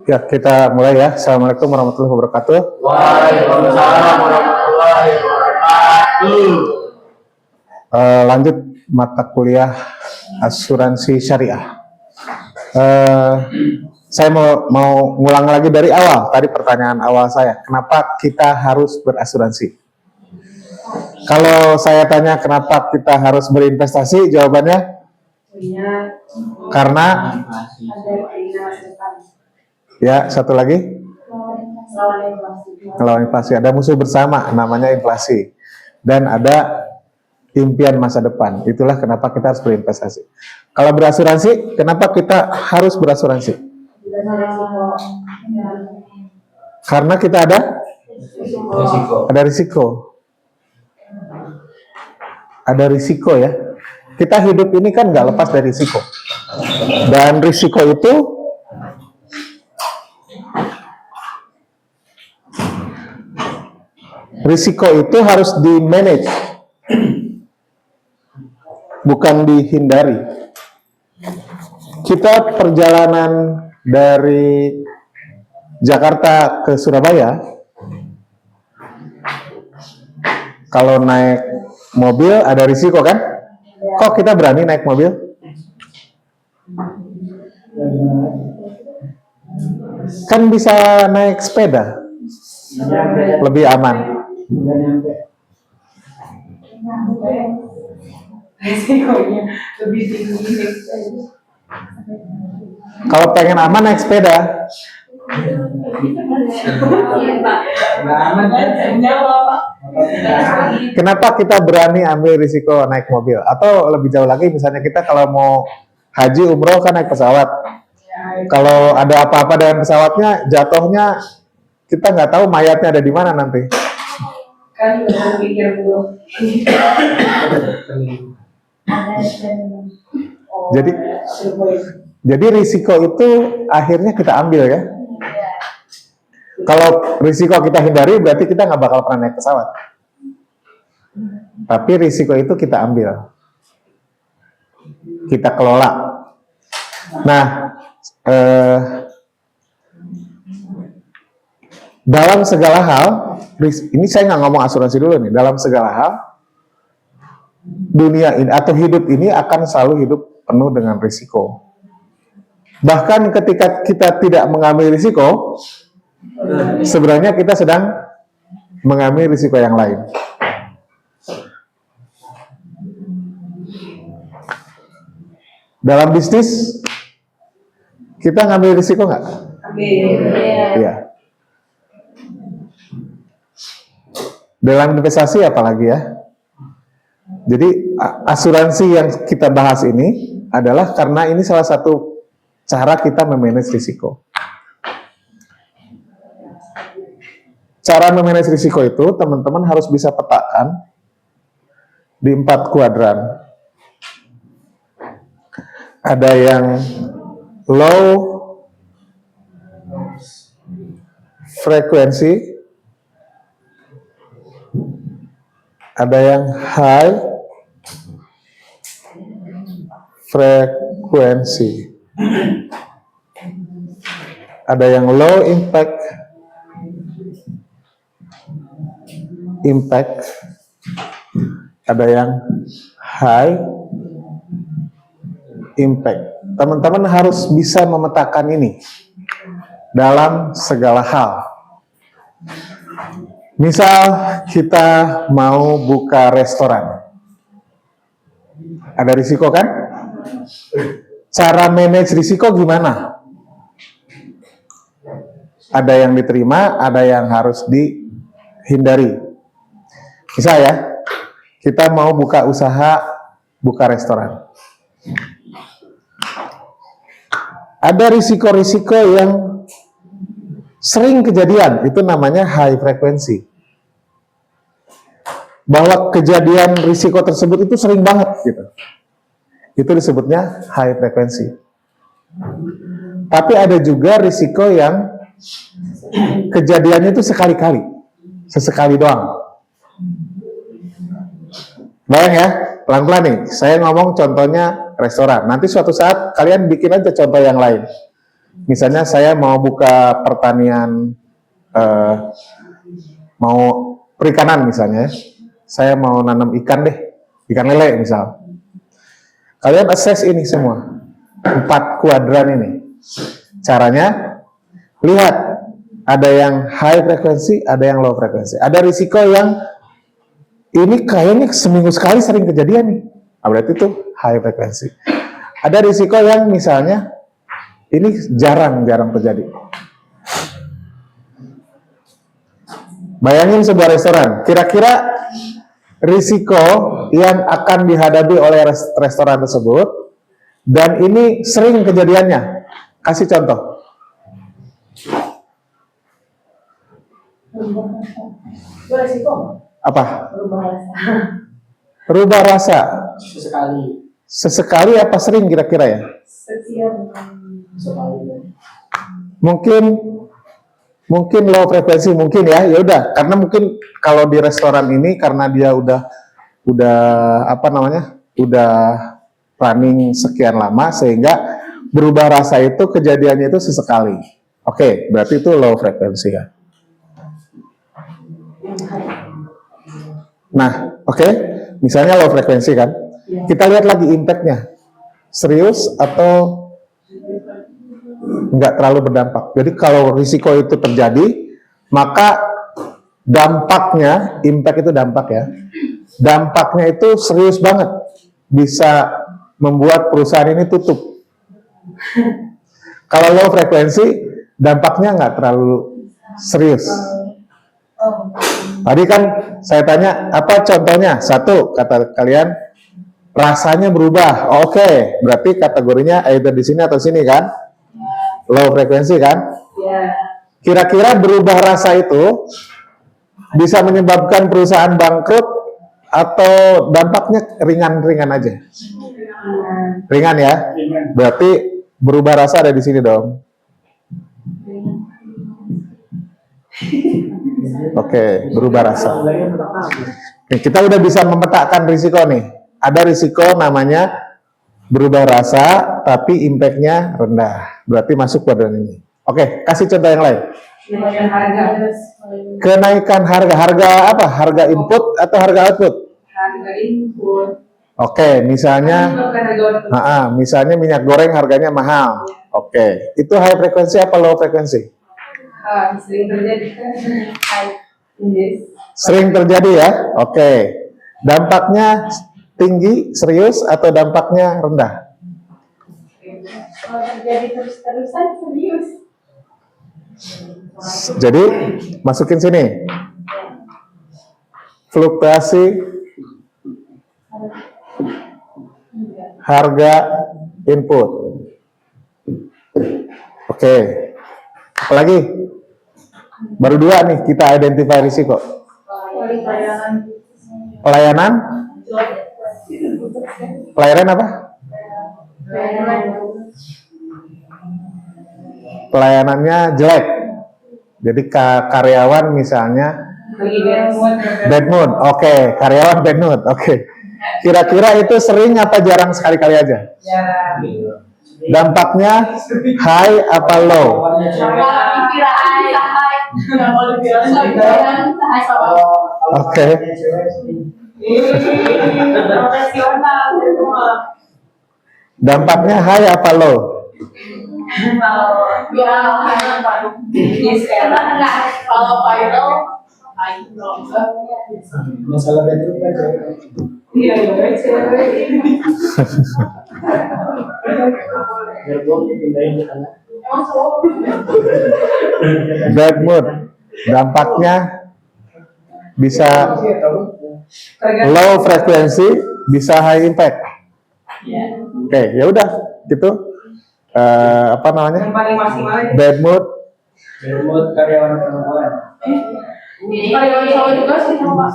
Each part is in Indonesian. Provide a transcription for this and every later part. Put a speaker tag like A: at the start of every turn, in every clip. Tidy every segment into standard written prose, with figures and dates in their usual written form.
A: Ya, kita mulai ya. Assalamualaikum warahmatullahi wabarakatuh.
B: Waalaikumsalam warahmatullahi wabarakatuh.
A: Lanjut mata kuliah asuransi syariah. Saya mau ngulang lagi dari awal. Tadi pertanyaan awal saya, kenapa kita harus berasuransi? Kalau saya tanya kenapa kita harus berinvestasi, jawabannya karena ya, satu lagi melawan inflasi. Ada musuh bersama namanya inflasi, dan ada impian masa depan. Itulah kenapa kita harus berinvestasi. Kalau berasuransi, kenapa kita harus berasuransi? Karena kita ada risiko. Ada risiko ya. Kita hidup ini kan nggak lepas dari risiko. Dan risiko itu harus di-manage, bukan dihindari. Kita perjalanan dari Jakarta ke Surabaya, kalau naik mobil ada risiko kan? Kok kita berani naik mobil? Kan bisa naik sepeda, lebih aman.
C: Risikonya lebih tinggi.
A: Kalau pengen aman naik sepeda. Kenapa kita berani ambil risiko naik mobil? Atau lebih jauh lagi, misalnya kita kalau mau haji umroh kan naik pesawat. Kalau ada apa-apa dengan pesawatnya, jatuhnya kita nggak tahu mayatnya ada di mana nanti.
C: Kan berpikir dulu.
A: Jadi risiko itu akhirnya kita ambil ya. Kalau risiko kita hindari, berarti kita nggak bakal pernah naik pesawat. Tapi risiko itu kita ambil, kita kelola. Nah, dalam segala hal, ini saya nggak ngomong asuransi dulu nih. Dalam segala hal, dunia ini atau hidup ini akan selalu hidup penuh dengan risiko. Bahkan ketika kita tidak mengambil risiko, sebenarnya kita sedang mengambil risiko yang lain. Dalam bisnis, kita ngambil risiko nggak? Iya. Dalam investasi apalagi ya. Jadi asuransi yang kita bahas ini adalah karena ini salah satu cara kita memanage risiko. Cara memanage risiko itu teman-teman harus bisa petakan di 4 kuadran. Ada yang low frekuensi, ada yang high frekuensi, ada yang low impact, ada yang high impact. Teman-teman harus bisa memetakan ini dalam segala hal. Misal kita mau buka restoran, ada risiko kan? Cara manage risiko gimana? Ada yang diterima, ada yang harus dihindari. Misal ya, kita mau buka usaha, buka restoran. Ada risiko-risiko yang sering kejadian, itu namanya high frekuensi. Bahwa kejadian risiko tersebut itu sering banget gitu. Itu disebutnya high frekuensi. Tapi ada juga risiko yang kejadiannya itu sekali-kali, sesekali doang. Bayang ya, pelan-pelan nih. Saya ngomong contohnya restoran. Nanti suatu saat kalian bikin aja contoh yang lain. Misalnya saya mau buka pertanian, mau perikanan misalnya. Saya mau nanam ikan deh, ikan lele misal. Kalian assess ini semua, 4 kuadran ini. Caranya, lihat, ada yang high frekuensi, ada yang low frekuensi. Ada risiko yang ini kayaknya seminggu sekali sering kejadian nih. Berarti itu high frekuensi. Ada risiko yang misalnya ini jarang-jarang terjadi. Bayangin sebuah restoran, kira-kira risiko yang akan dihadapi oleh restoran tersebut, dan ini sering kejadiannya. Kasih contoh.
C: Beresiko.
A: Apa?
C: Berubah rasa.
A: Rubah rasa.
B: Sesekali.
A: Sesekali apa sering kira-kira ya?
C: Sekian.
A: Mungkin low frekuensi mungkin ya. Ya udah, karena mungkin kalau di restoran ini karena dia udah apa namanya? Udah running sekian lama sehingga berubah rasa itu kejadiannya itu sesekali. Oke, berarti itu low frekuensi ya. Nah, oke. Misalnya low frekuensi kan. Kita lihat lagi impact-nya. Serius atau nggak terlalu berdampak. Jadi kalau risiko itu terjadi, maka dampaknya, impact itu dampak ya. Dampaknya itu serius banget. Bisa membuat perusahaan ini tutup. Kalau low frekuensi, dampaknya nggak terlalu serius. Tadi kan saya tanya, apa contohnya? 1, kata kalian, rasanya berubah. Oke, berarti kategorinya either di sini atau sini kan? Low frekuensi kan?
C: Ya.
A: Kira-kira berubah rasa itu bisa menyebabkan perusahaan bangkrut atau dampaknya ringan-ringan aja? Ringan ya? Berarti berubah rasa ada di sini dong. Oke, berubah rasa. Oke, kita udah bisa memetakan risiko nih. Ada risiko namanya berubah rasa, tapi impact-nya rendah. Berarti masuk kuadran ini. Oke, kasih contoh yang lain.
C: Kenaikan harga.
A: Kenaikan harga. Harga apa? Harga input atau harga output?
C: Harga input.
A: Oke, misalnya, misalnya minyak goreng harganya mahal. Oke, itu high frekuensi apa low frekuensi?
C: Sering terjadi kan high index.
A: Sering terjadi ya? Oke. Dampaknya tinggi, serius, atau dampaknya rendah?
C: Kalau terjadi terus-terusan serius.
A: Jadi, masukin sini. Fluktuasi harga input. Oke. Apalagi? Baru 2 nih, kita identify risiko. Pelayanan? Pelayanan apa? Pelayanannya jelek. Jadi karyawan misalnya bad mood. Oke, karyawan bad mood. Oke. Kira-kira itu sering apa jarang sekali-kali aja?
C: Jarang.
A: Dampaknya high apa low? Oke. Dampaknya high apa low?
C: Kalau viral,
B: Masalah itu aja.
C: iya cewek.
B: Gerbong dipindahin ke kanan.
A: Bad mood. Dampaknya bisa low frekuensi, bisa high impact. Oke, ya udah gitu. Apa namanya?
C: Yang paling maksimal
A: Bad mood.
B: Gerbong karyawan perempuan.
C: karyawan cowok juga sih sama.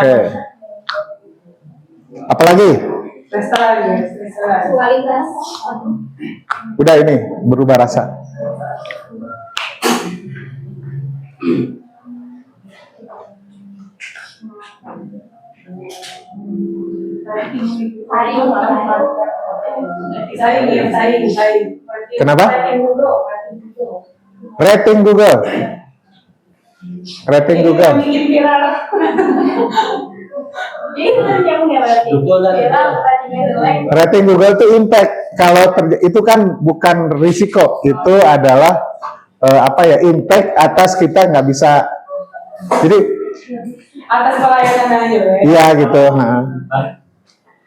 A: Oke. Apalagi?
C: Restoran.
D: Kualitas.
A: Udah ini berubah rasa.
C: Saing.
A: Kenapa? Rating Google. Rating Google.
C: Bikin viral. Itu yang viral.
A: Rating Google itu impact. Kalau itu kan bukan risiko, itu adalah impact atas kita nggak bisa. Jadi
C: Atas pelayanan aja.
A: iya gitu.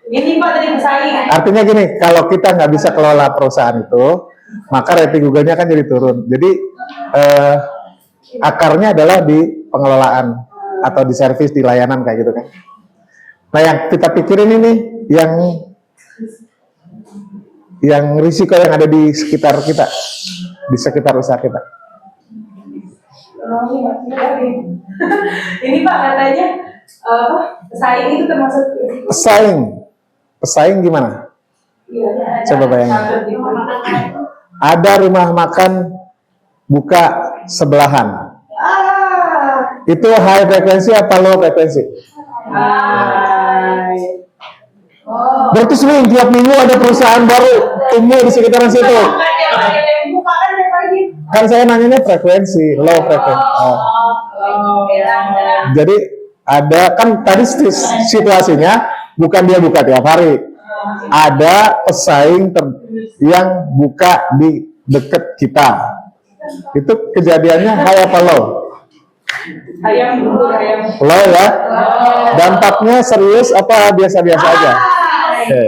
C: Ini Pak tadi pesaing.
A: Artinya gini, kalau kita nggak bisa kelola perusahaan itu, maka rating Google-nya kan jadi turun. Jadi akarnya adalah di pengelolaan atau di servis, di layanan kayak gitu kan. Nah yang kita pikirin ini yang risiko yang ada di sekitar kita, di sekitar usaha kita.
C: Ini Pak katanya pesaing itu termasuk
A: Pesaing gimana?
C: Iya,
A: Coba bayangin. Ada rumah makan buka sebelahan. Itu high frekuensi apa low frekuensi? Berarti sering tiap minggu ada perusahaan baru tumbuh di sekitaran situ. Kan saya nanyanya frekuensi, low frekuensi. Jadi ada kan tadi situasinya bukan dia buka tiap hari. Ada pesaing yang buka di deket kita. Itu kejadiannya high apa low?
C: Ayam.
A: Low ya? Dampaknya serius apa biasa-biasa aja? Oke.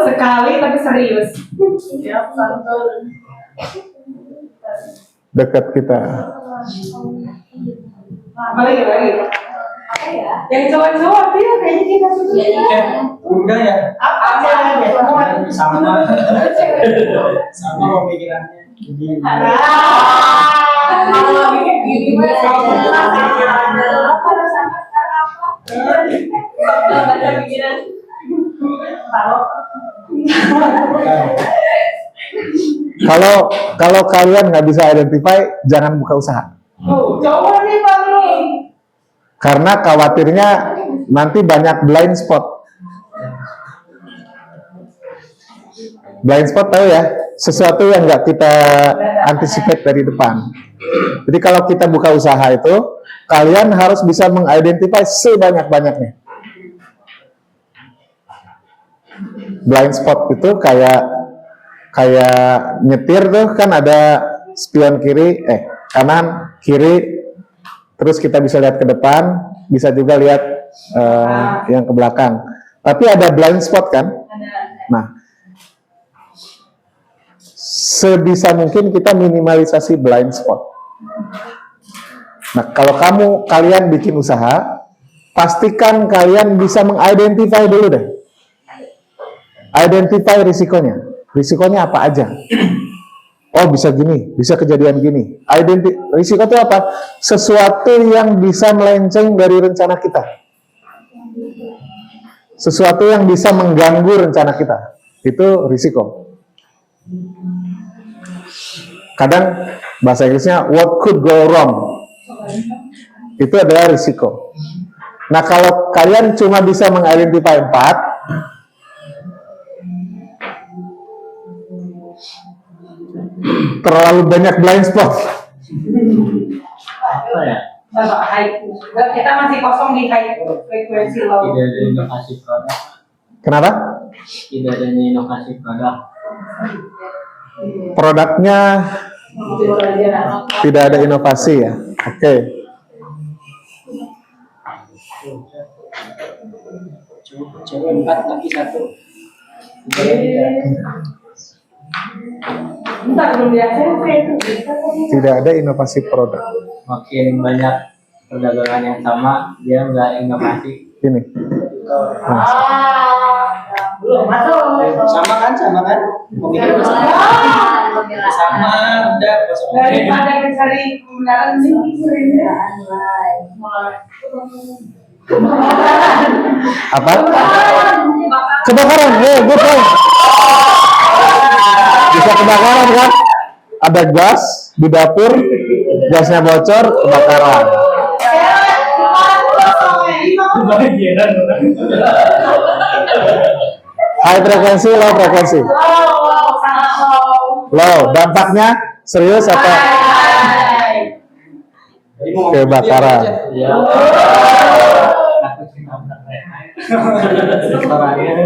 C: Sekali tapi serius.
A: Dekat kita.
C: Lagi. Yang cowok-cowok dia kayaknya kita sudah.
B: Enggak ya?
C: Apa caranya?
B: Sama pemikirannya. Jadi
C: Kalau bikin gini
A: Kalau kalian nggak bisa identify, jangan buka usaha.
C: Coba nih Bang.
A: Karena khawatirnya nanti banyak blind spot. Blind spot tahu ya, sesuatu yang nggak kita anticipate dari depan. Jadi kalau kita buka usaha itu, kalian harus bisa mengidentify sebanyak-banyaknya. Blind spot itu kayak nyetir tuh kan ada spion kanan, kiri, terus kita bisa lihat ke depan, bisa juga lihat yang ke belakang. Tapi ada blind spot kan? Nah, sebisa mungkin kita minimalisasi blind spot. Nah, kalau kalian bikin usaha, pastikan kalian bisa mengidentify dulu deh. Identify risikonya. Risikonya apa aja? Oh, bisa gini, bisa kejadian gini. Risiko itu apa? Sesuatu yang bisa melenceng dari rencana kita. Sesuatu yang bisa mengganggu rencana kita. Itu risiko. Kadang bahasa Inggrisnya what could go wrong. Itu adalah risiko. Nah, kalau kalian cuma bisa mengidentify 4, terlalu banyak blind spot.
B: apa ya?
C: Kita masih kosong di high frekuensi low.
B: Tidak ada inovasi produk.
A: Kenapa?
B: Tidak adanya inovasi produk.
A: Produknya tidak ada inovasi ya. Oke.
B: Cewek 4 tapi 1.
C: Entar belum biasa itu.
A: Tidak ada inovasi produk.
B: Makin banyak perdagangan yang sama, dia nggak inovasi.
A: Ini. Nah,
C: Belum masuk.
B: Sama kan? Pemikiran sama, udah kosong.
C: Daripada mencari kebenaran sih.
A: apa? Kebakaran. Good point. Bisa kebakaran kan? Ada gas di dapur, gasnya bocor, kebakaran.
B: Kebahagiaan orang.
A: High frekuensi, low frekuensi. Low, dampaknya serius apa? Kebakaran.
B: Iya. Takut ditabrak. Orangnya.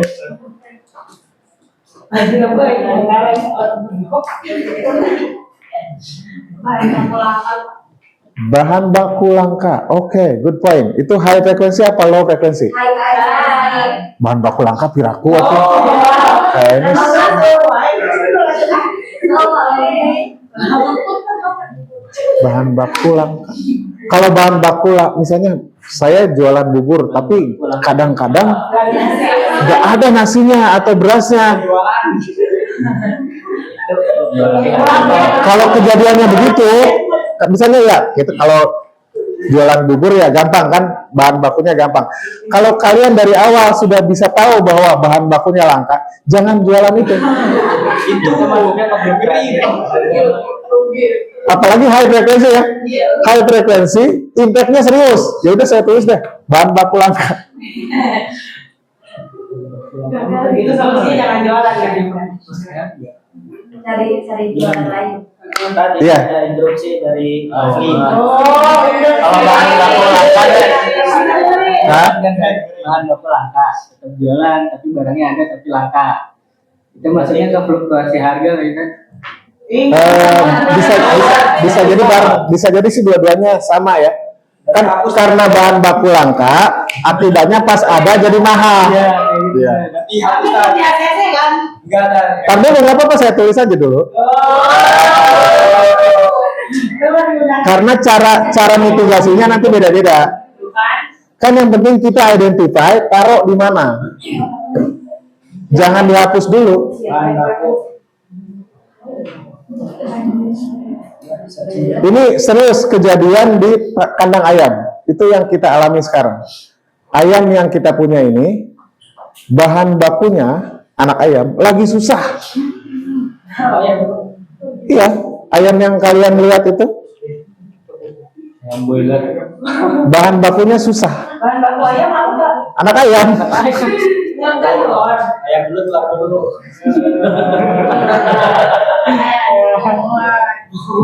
A: Bahan baku langka. Oke, good point. Itu high frekuensi apa low frekuensi? Bahan baku langka piraku atau kayaknya bahan baku langka. Kalau bahan baku misalnya saya jualan bubur, tapi kadang-kadang nggak ada nasinya atau berasnya. Kalau kejadiannya begitu, misalnya ya, gitu, kalau jualan bubur ya gampang kan, bahan bakunya gampang. Kalau kalian dari awal sudah bisa tahu bahwa bahan bakunya langka, jangan jualan itu.
B: Itu masuknya ke bibir.
A: Apalagi high frekuensi ya, high frekuensi, impactnya serius. Ya udah saya tulis deh, bahan baku langka.
C: Itu solusinya jangan jualan ya.
D: Cari jualan lain.
B: Tadi
A: Iya.
B: ada interupsi dari Afli.
C: Oh, iya.
B: Kalau bahan baku langka,
A: Hah?
B: kan bahan baku langka, tetap jualan, tapi barangnya ada tapi langka. Itu maksudnya ke fluktuasi harga gitu kan?
A: Bisa jadi sih dua-duanya sama ya. Kan karena bahan baku langka, akibatnya pas ada jadi mahal.
B: Iya.
A: Iya.
C: Tapi kan di ACC kan?
B: Enggak ada.
A: Tapi nggak apa-apa, saya tulis aja dulu. Karena cara mitigasinya nanti beda-beda. Kan yang penting kita identify, taruh di mana. Jangan dihapus dulu.
B: Bahan baku.
A: Ini serius kejadian di kandang ayam. Itu yang kita alami sekarang. Ayam yang kita punya ini, bahan bakunya anak ayam lagi susah.
B: Oh ya.
A: Iya, ayam yang kalian lihat itu,
B: Yang boiler.
A: bahan bakunya susah.
C: Bahan baku ayam apa?
A: Anak ayam.
C: Yang telur.
B: Ayam dulu telur dulu.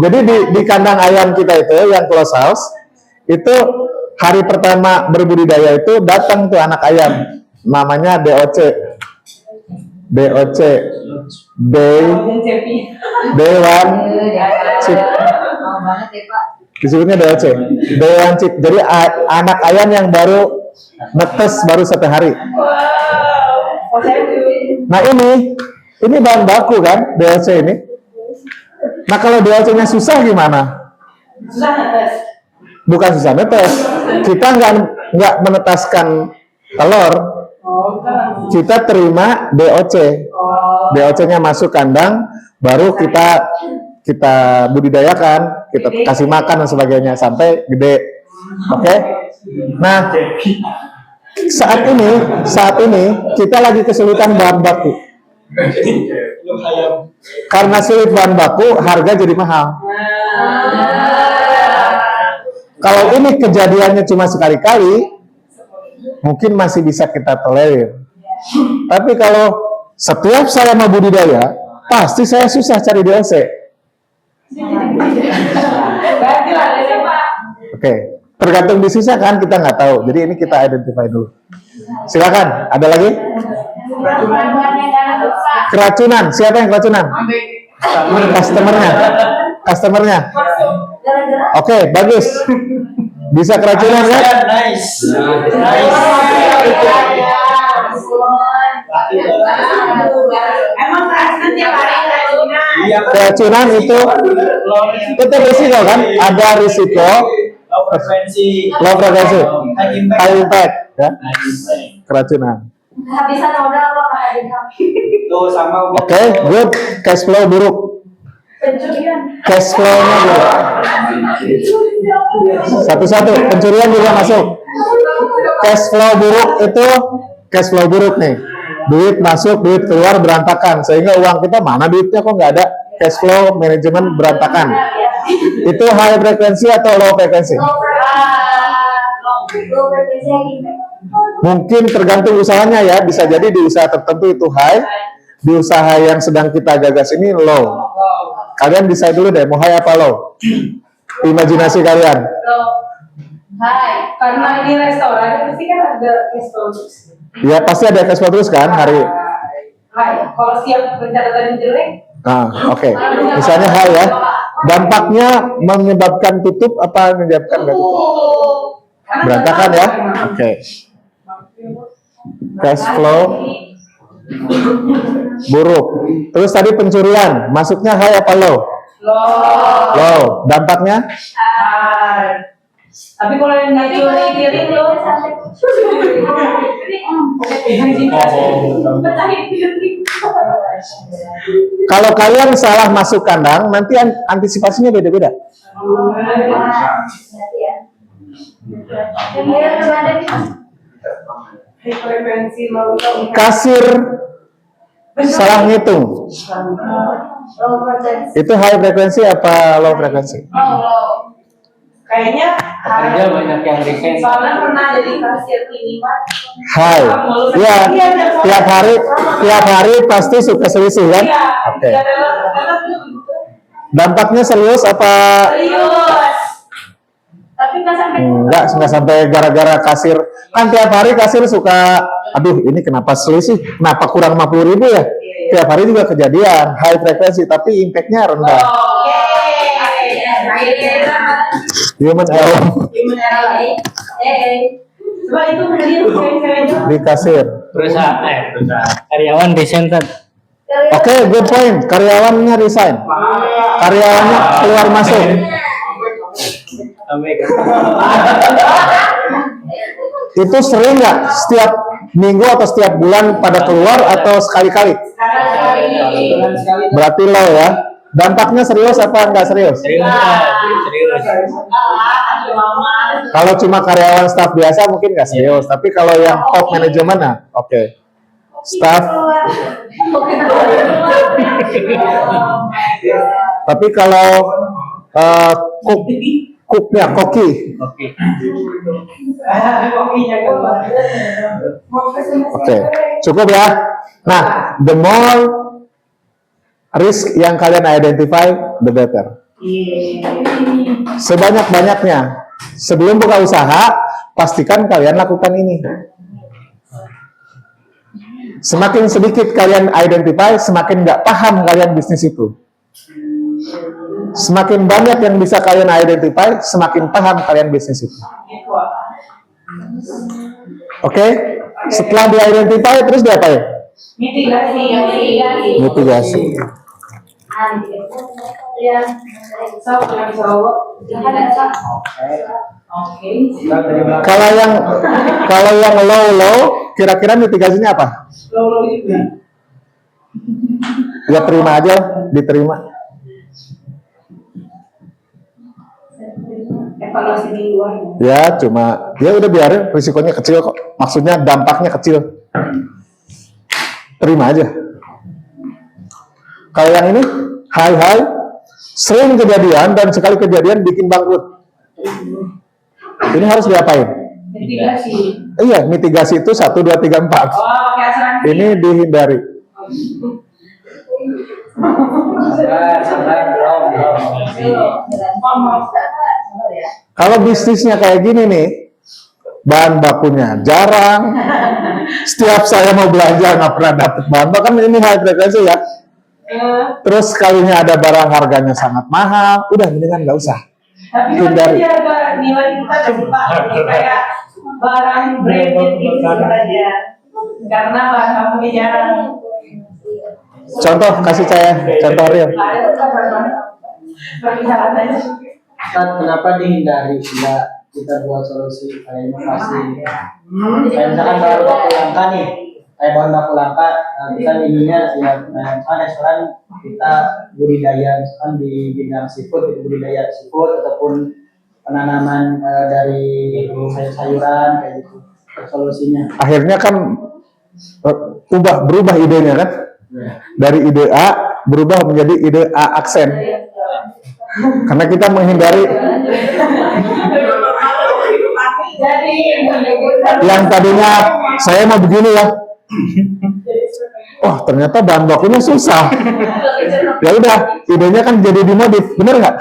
A: Jadi di kandang ayam kita itu yang close house, itu hari pertama berbudidaya itu datang tuh anak ayam, namanya DOC. DOC. Day Day One Chip.
D: Mau banget ya Pak.
A: Disebutnya DOC. Day One Chip. Jadi anak ayam yang baru netes baru 1 hari.
C: Wow. Oh, saya dulu.
A: Nah ini bahan baku kan DOC ini. Nah kalau DOC-nya susah gimana?
C: Susah netes.
A: Bukan susah netes. Kita nggak menetaskan telur.
C: Oh, bukan.
A: Kita terima DOC.
C: Oh.
A: DOC-nya masuk kandang, baru kita budidayakan, kita kasih makan dan sebagainya sampai gede. Oke? Nah, saat ini kita lagi kesulitan bahan baku. Karena sulit bahan baku, harga jadi mahal. Kalau ini kejadiannya cuma sekali-kali, mungkin masih bisa kita tolerir. Tapi kalau setiap saya mau budidaya, pasti saya susah cari DOC.
C: Berarti lah, ya, Pak.
A: Oke, tergantung disease-nya kan kita nggak tahu. Jadi ini kita identify dulu. Silakan, ada lagi? Keracunan, siapa yang keracunan? Customernya. Oke, bagus. Bisa keracunan kan?
B: Nice.
C: Emang keracunan tiap hari keracunan.
B: Iya,
A: Keracunan itu risiko kan? Ada risiko
B: low frekuensi.
A: low frekuensi,
B: High impact.
A: high impact, ya,
B: High impact.
A: keracunan.
D: Kehabisan modal Pak kayak
B: Tuh sama
A: Oke, good. Cash flow buruk.
C: Pencurian.
A: Cash flow-nya buruk. Satu-satu, pencurian juga masuk. Cash flow buruk itu cash flow buruk nih. Duit masuk, duit keluar berantakan. Sehingga uang kita mana duitnya kok nggak ada. Cash flow manajemen berantakan. Itu high frekuensi atau low frekuensi?
D: low frekuensi yang impact.
A: Mungkin tergantung usahanya ya, bisa jadi di usaha tertentu itu high, di usaha yang sedang kita gagas ini low. Kalian decide dulu deh, mau high apa low? Imajinasi kalian.
C: Hai, karena ini restoran pasti kan ada restoran.
A: Ya pasti ada cash flow terus kan hari.
C: Hai, kalau siap pencatatan jelek,
A: Nah, oke. Misalnya high ya. Dampaknya menyebabkan tutup apa menyebabkan nggak tutup? Berantakan ya. Oke. Cash flow buruk. Terus tadi pencurian, masuknya high apa low? Low. Dampaknya?
C: Tapi kalau yang dicuri piring lo
A: Kalau kalian salah masuk kandang, nanti antisipasinya beda-beda.
C: frekuensi mau
A: Kasir salah ngitung. Itu high frekuensi apa low frekuensi?
C: kayaknya
B: Kerja banyak yang resign.
C: soalnya pernah jadi kasir minimal.
A: High. Ya, tiap hari pasti suka selisih kan?
C: Iya,
A: Oke.
C: iya, tetap gitu.
A: Dampaknya serius apa?
C: Serius. Tapi nggak sampai
A: Enggak sampai gara-gara kasir. Kan tiap hari kasir suka, aduh ini kenapa selisih? Kenapa kurang 50.000 ya? Tiap hari juga kejadian, high frekuensi, tapi impact-nya rendah. Human error
C: Coba itu kalian
A: di kasir.
B: Perusahaan, karyawan resign kan.
A: Oke, good point. Karyawannya resign. Karyawannya keluar masuk. Itu sering nggak? Setiap minggu atau setiap bulan pada keluar atau sekali-kali? Berarti low ya. Dampaknya serius apa enggak serius?
B: Serius.
A: Kalau cuma karyawan staff biasa mungkin nggak serius. Tapi kalau yang top manajemen nah, oke. Staff. Tapi kalau cooknya, koki.
B: Oke.
A: Oke, cukup ya. Nah, the more risk yang kalian identify, the better. Sebanyak-banyaknya. Sebelum buka usaha, pastikan kalian lakukan ini. Semakin sedikit kalian identify, semakin nggak paham kalian bisnis itu. Semakin banyak yang bisa kalian identify, semakin paham kalian bisnis itu. Oke? Setelah di-identify, terus diapain? Mitigasi. Kalau yang low, kira-kira mitigasinya apa? Ya terima aja, diterima.
C: Evaluasi mingguan.
A: Ya cuma, ya udah biarin, risikonya kecil kok. Maksudnya dampaknya kecil. Terima aja. Kalau yang ini, high, sering kejadian dan sekali kejadian bikin bangkrut. Ini harus diapain?
C: Mitigasi.
A: Iya, mitigasi itu 1, 2, 3, 4.
C: Pakai asuransi.
A: Ini dihindari. Kalau bisnisnya kayak gini nih, bahan bakunya jarang. Setiap saya mau belanja nggak pernah dapet bahan baku, kan ini high frekuensi ya. Terus kalinya ada barang harganya sangat mahal, udah mendingan nggak usah.
C: Tapi
A: Hindari.
C: masih ada nilai kita kasih Pak, kayak barang branded itu sebenarnya karena bahan bakunya jarang.
A: Contoh, kasih saya contoh real.
C: Ada tuh perbicaraan
B: Kenapa dihindari? Tidak kita buat solusi kayak inovasi. Kayak misalkan bahan baku langka nih, kayak bahan baku langka, kita ininya ya, misalkan restoran kita budidaya, misalkan di bidang seafood, itu budidaya seafood ataupun penanaman dari sayur-sayuran kayak gitu. Solusinya.
A: Akhirnya kan berubah idenya kan, dari ide A berubah menjadi ide A aksen. Karena kita menghindari
C: Jadi
A: Yang tadinya saya mau begini ya, wah ternyata bahan bakunya susah. Ya udah, idenya kan jadi dimodif, bener nggak?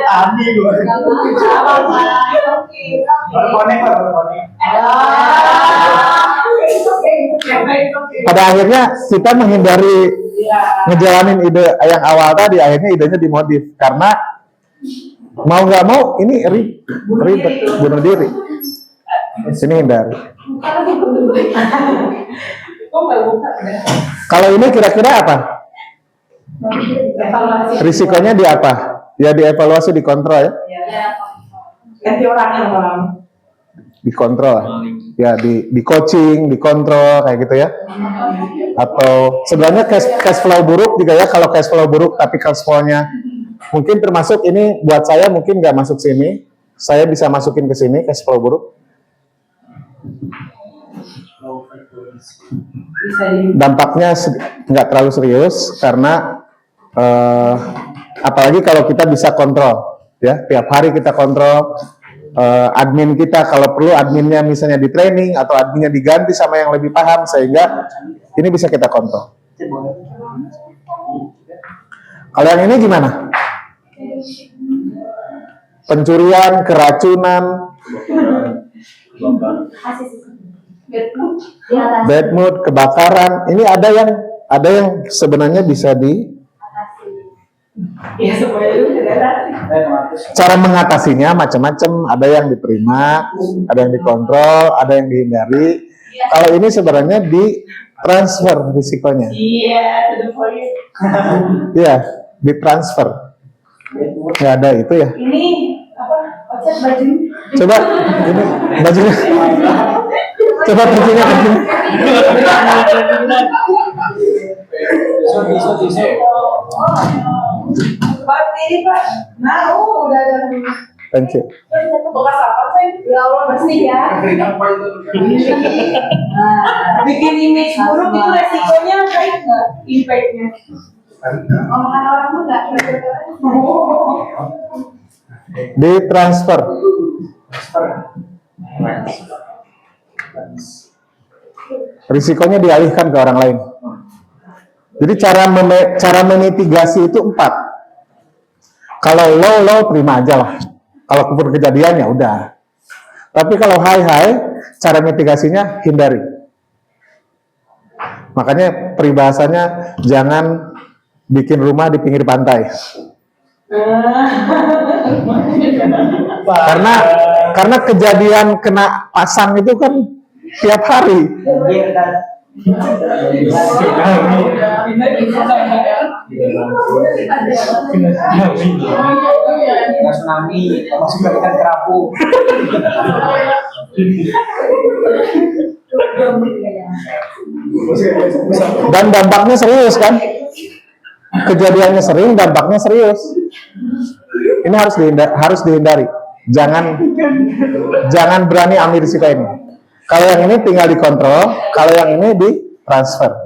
B: Abi gue. Berkonek lah, berkonek.
A: Pada akhirnya kita menghindari ngejalanin ide yang awal tadi, akhirnya idenya dimodif karena mau nggak mau ini ribet, bunuh diri. Sini hindari. Kalau ini kira-kira apa? Risikonya di apa? Ya dievaluasi, dikontrol ya.
C: Ganti orang yang bang.
A: Dikontrol. Ya di coaching, dikontrol kayak gitu ya. Atau sebenarnya cash flow buruk juga ya, kalau cash flow buruk tapi cash flow-nya mungkin termasuk ini buat saya mungkin nggak masuk sini. Saya bisa masukin ke sini cash flow buruk. Dampaknya nggak terlalu serius karena apalagi kalau kita bisa kontrol ya, tiap hari kita kontrol admin kita, kalau perlu adminnya misalnya di training atau adminnya diganti sama yang lebih paham sehingga ini bisa kita kontrol. Kalau yang ini gimana? Pencurian, keracunan, bad mood, kebakaran. Ini ada yang sebenarnya bisa
C: Ya semuanya itu tidak.
A: cara mengatasinya macam-macam. Ada yang diterima, ada yang dikontrol, ada yang dihindari. Kalau ini sebenarnya ditransfer risikonya.
C: Iya, to the point.
A: Iya, ditransfer. Nggak ada itu ya.
C: Ini apa? Ocet baju.
A: Coba ini bajunya. Coba bajunya ke sini.
C: Pak ini Pak. Nah, udah ada.
A: Thank you.
C: Bekas apa sih? Ya Allah bersih ya. Bikin image buruk itu resikonya baik nggak? Impactnya. Omongan orang tuh nggak.
A: Ditransfer. Risikonya dialihkan ke orang lain. Jadi cara memitigasi itu 4. Kalau low terima aja lah. Kalau keburu kejadian ya udah. Tapi kalau high, cara mitigasinya hindari. Makanya peribahasanya jangan bikin rumah di pinggir pantai. Karena kejadian kena pasang itu kan tiap hari.
B: Tsunami, masuk ke ikan kerapu.
A: Dan dampaknya serius kan? Kejadiannya sering, dampaknya serius. Ini harus dihindari. Jangan berani ambil risiko ini. Kalau yang ini tinggal dikontrol, kalau yang ini ditransfer.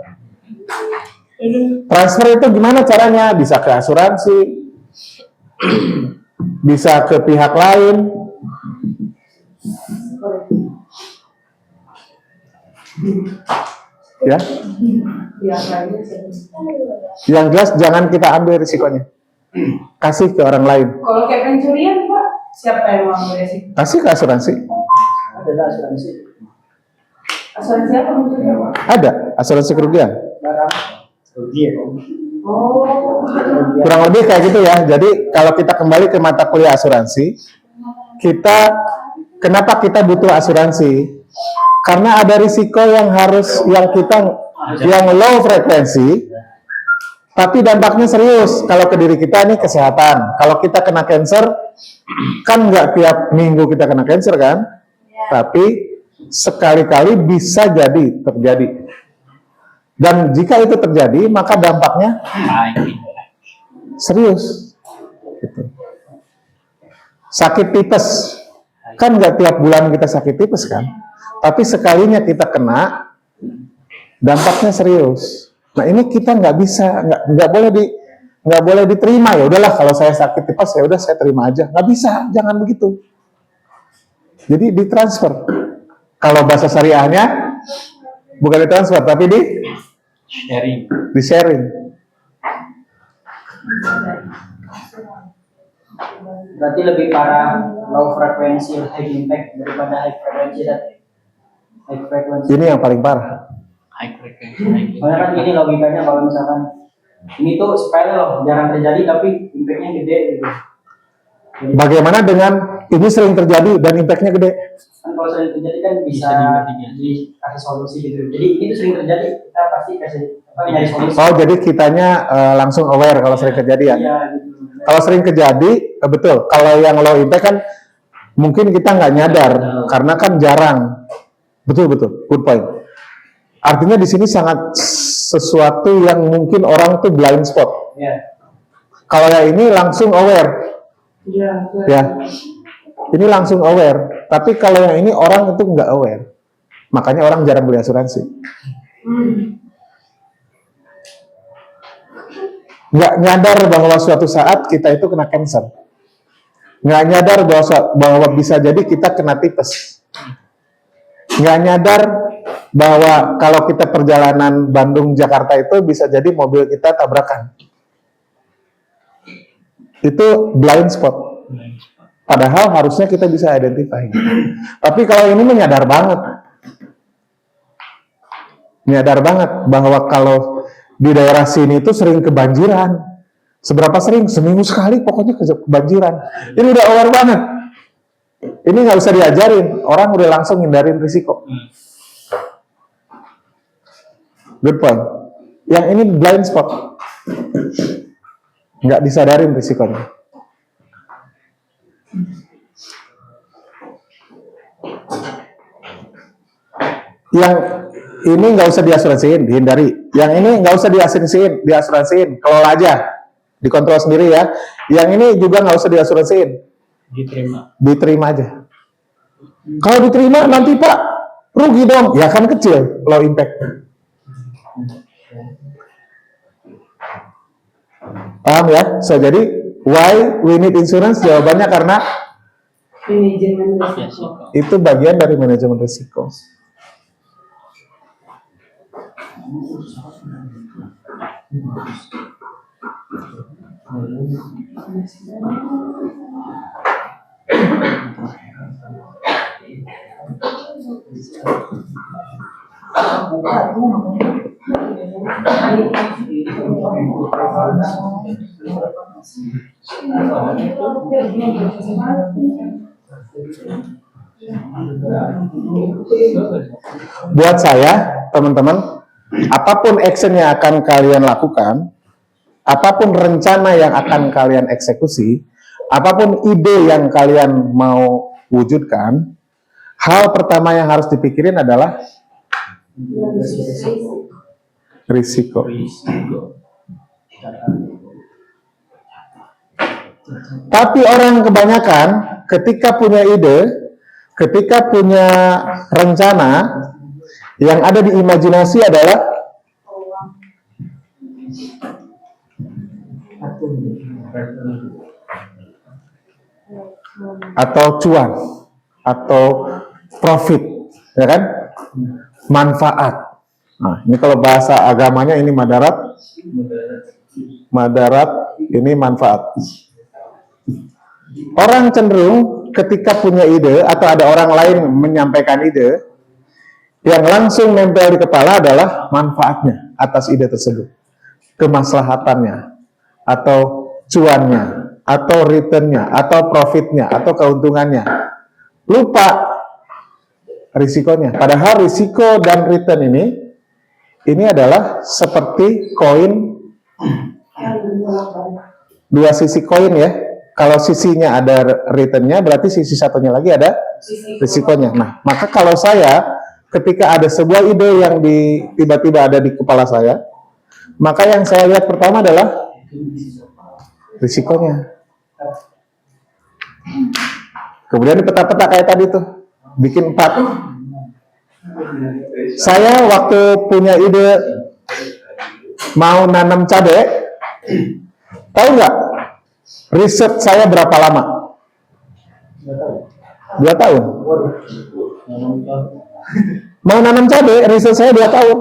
A: Transfer itu gimana caranya? Bisa ke asuransi, bisa ke pihak lain. Ya. Yang jelas jangan kita ambil risikonya. Kasih ke orang lain.
C: Kalau kayak pencurian Pak, siapa yang mau ambil resiko?
A: Kasih ke asuransi.
B: Ada asuransi.
C: Asuransi apa pencurian Pak?
A: Ada asuransi kerugian.
B: Barang. Rugi ya.
C: Oh.
A: Kurang lebih kayak gitu ya. Jadi kalau kita kembali ke mata kuliah asuransi, kenapa kita butuh asuransi? Karena ada risiko yang low frekuensi, tapi dampaknya serius. Kalau ke diri kita ini kesehatan. Kalau kita kena cancer, kan nggak tiap minggu kita kena cancer kan? Tapi sekali-kali bisa jadi terjadi. Dan jika itu terjadi, maka dampaknya serius. Gitu. Sakit tipes, kan nggak tiap bulan kita sakit tipes kan? Tapi sekalinya kita kena, dampaknya serius. Nah ini kita nggak bisa, nggak boleh nggak boleh diterima. Ya udahlah, kalau saya sakit tipes ya udah saya terima aja. Nggak bisa, jangan begitu. Jadi ditransfer. Kalau bahasa syariahnya bukan ditransfer tapi di sharing.
B: Berarti lebih parah low frekuensi high impact daripada high frekuensi dan high frekuensi.
A: Ini yang paling parah.
B: Soalnya kan gini logikanya, kalau misalkan ini tuh sepele loh, jarang terjadi tapi impactnya gede gitu. Jadi,
A: Bagaimana dengan ini sering terjadi dan impactnya gede?
B: kan kalau sering terjadi kan bisa dikasih solusi gitu. Jadi ini tuh sering terjadi, kita pasti kasih nyari solusi.
A: Oh, jadi kitanya langsung aware kalau sering kejadian.
B: Iya gitu.
A: Kalau sering terjadi, betul. Kalau yang low impact kan mungkin kita nggak nyadar karena kan jarang. Betul, good point. Artinya di sini sangat sesuatu yang mungkin orang tuh blind spot.
B: Iya.
A: Kalau yang ini langsung aware.
C: Iya.
A: Ya, ini langsung aware. Tapi kalau yang ini orang itu nggak aware, makanya orang jarang beli asuransi. Nggak nyadar bahwa suatu saat kita itu kena cancer, nggak nyadar bahwa bisa jadi kita kena tipes, nggak nyadar bahwa kalau kita perjalanan Bandung Jakarta itu bisa jadi mobil kita tabrakan. Itu blind spot. Padahal harusnya kita bisa identify. Tapi kalau ini menyadar banget bahwa kalau di daerah sini itu sering kebanjiran. Seberapa sering? Seminggu sekali pokoknya kebanjiran. Ini udah aware banget. Ini nggak usah diajarin, orang udah langsung hindarin risiko. Good point. Yang ini blind spot. Nggak disadarin risikonya. Yang ini nggak usah diasuransiin, dihindari. Yang ini nggak usah diasuransiin, kelola aja, dikontrol sendiri ya. Yang ini juga nggak usah diasuransiin, diterima aja. Kalau diterima nanti Pak rugi dong, ya kan kecil, low impact. Paham ya? So jadi why we need insurance? Jawabannya karena
C: Manajemen risiko.
A: itu bagian dari manajemen risiko. Buat saya, teman-teman, apapun action yang akan kalian lakukan, apapun rencana yang akan kalian eksekusi, apapun ide yang kalian mau wujudkan, hal pertama yang harus dipikirin adalah risiko. Tapi orang kebanyakan ketika punya ide, ketika punya rencana, yang ada di imajinasi adalah atau cuan, atau profit, ya kan? Manfaat. Nah, ini kalau bahasa agamanya ini madarat, ini manfaat. Orang cenderung ketika punya ide atau ada orang lain menyampaikan ide, yang langsung nempel di kepala adalah manfaatnya atas ide tersebut, kemaslahatannya, atau cuannya, atau returnnya, atau profitnya, atau keuntungannya. Lupa risikonya. Padahal risiko dan return ini adalah seperti koin, dua sisi koin ya. Kalau sisinya ada returnnya, berarti sisi satunya lagi ada risikonya. Nah, maka kalau saya ketika ada sebuah ide yang tiba-tiba ada di kepala saya, maka yang saya lihat pertama adalah risikonya. Kemudian peta-peta kayak tadi tuh, bikin 4. Saya waktu punya ide mau nanam cabai, Tahu nggak? Riset saya berapa lama? 2 tahun. Mau nanam cabai, riset saya 2 tahun.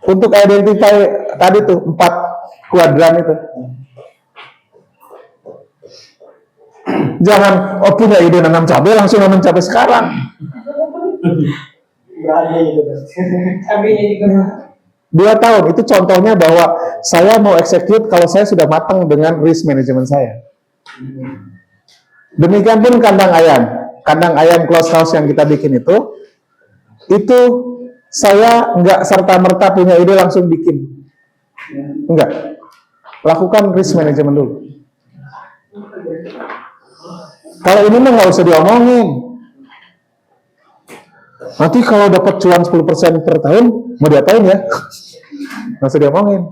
A: Untuk identify tadi tuh 4 kuadran itu. Jangan punya ide nanam cabai langsung nanam cabai sekarang.
B: Berani gitu.
C: Cabenya juga.
A: 2 tahun itu contohnya bahwa saya mau execute kalau saya sudah matang dengan risk management saya. Demikian pun kandang ayam close house yang kita bikin itu saya nggak serta merta punya ide langsung bikin, enggak. Lakukan risk management dulu. Kalau ini mah nggak usah diomongin. Nanti kalau dapat cuan 10% per tahun, mau diapain ya? Nggak usah diomongin.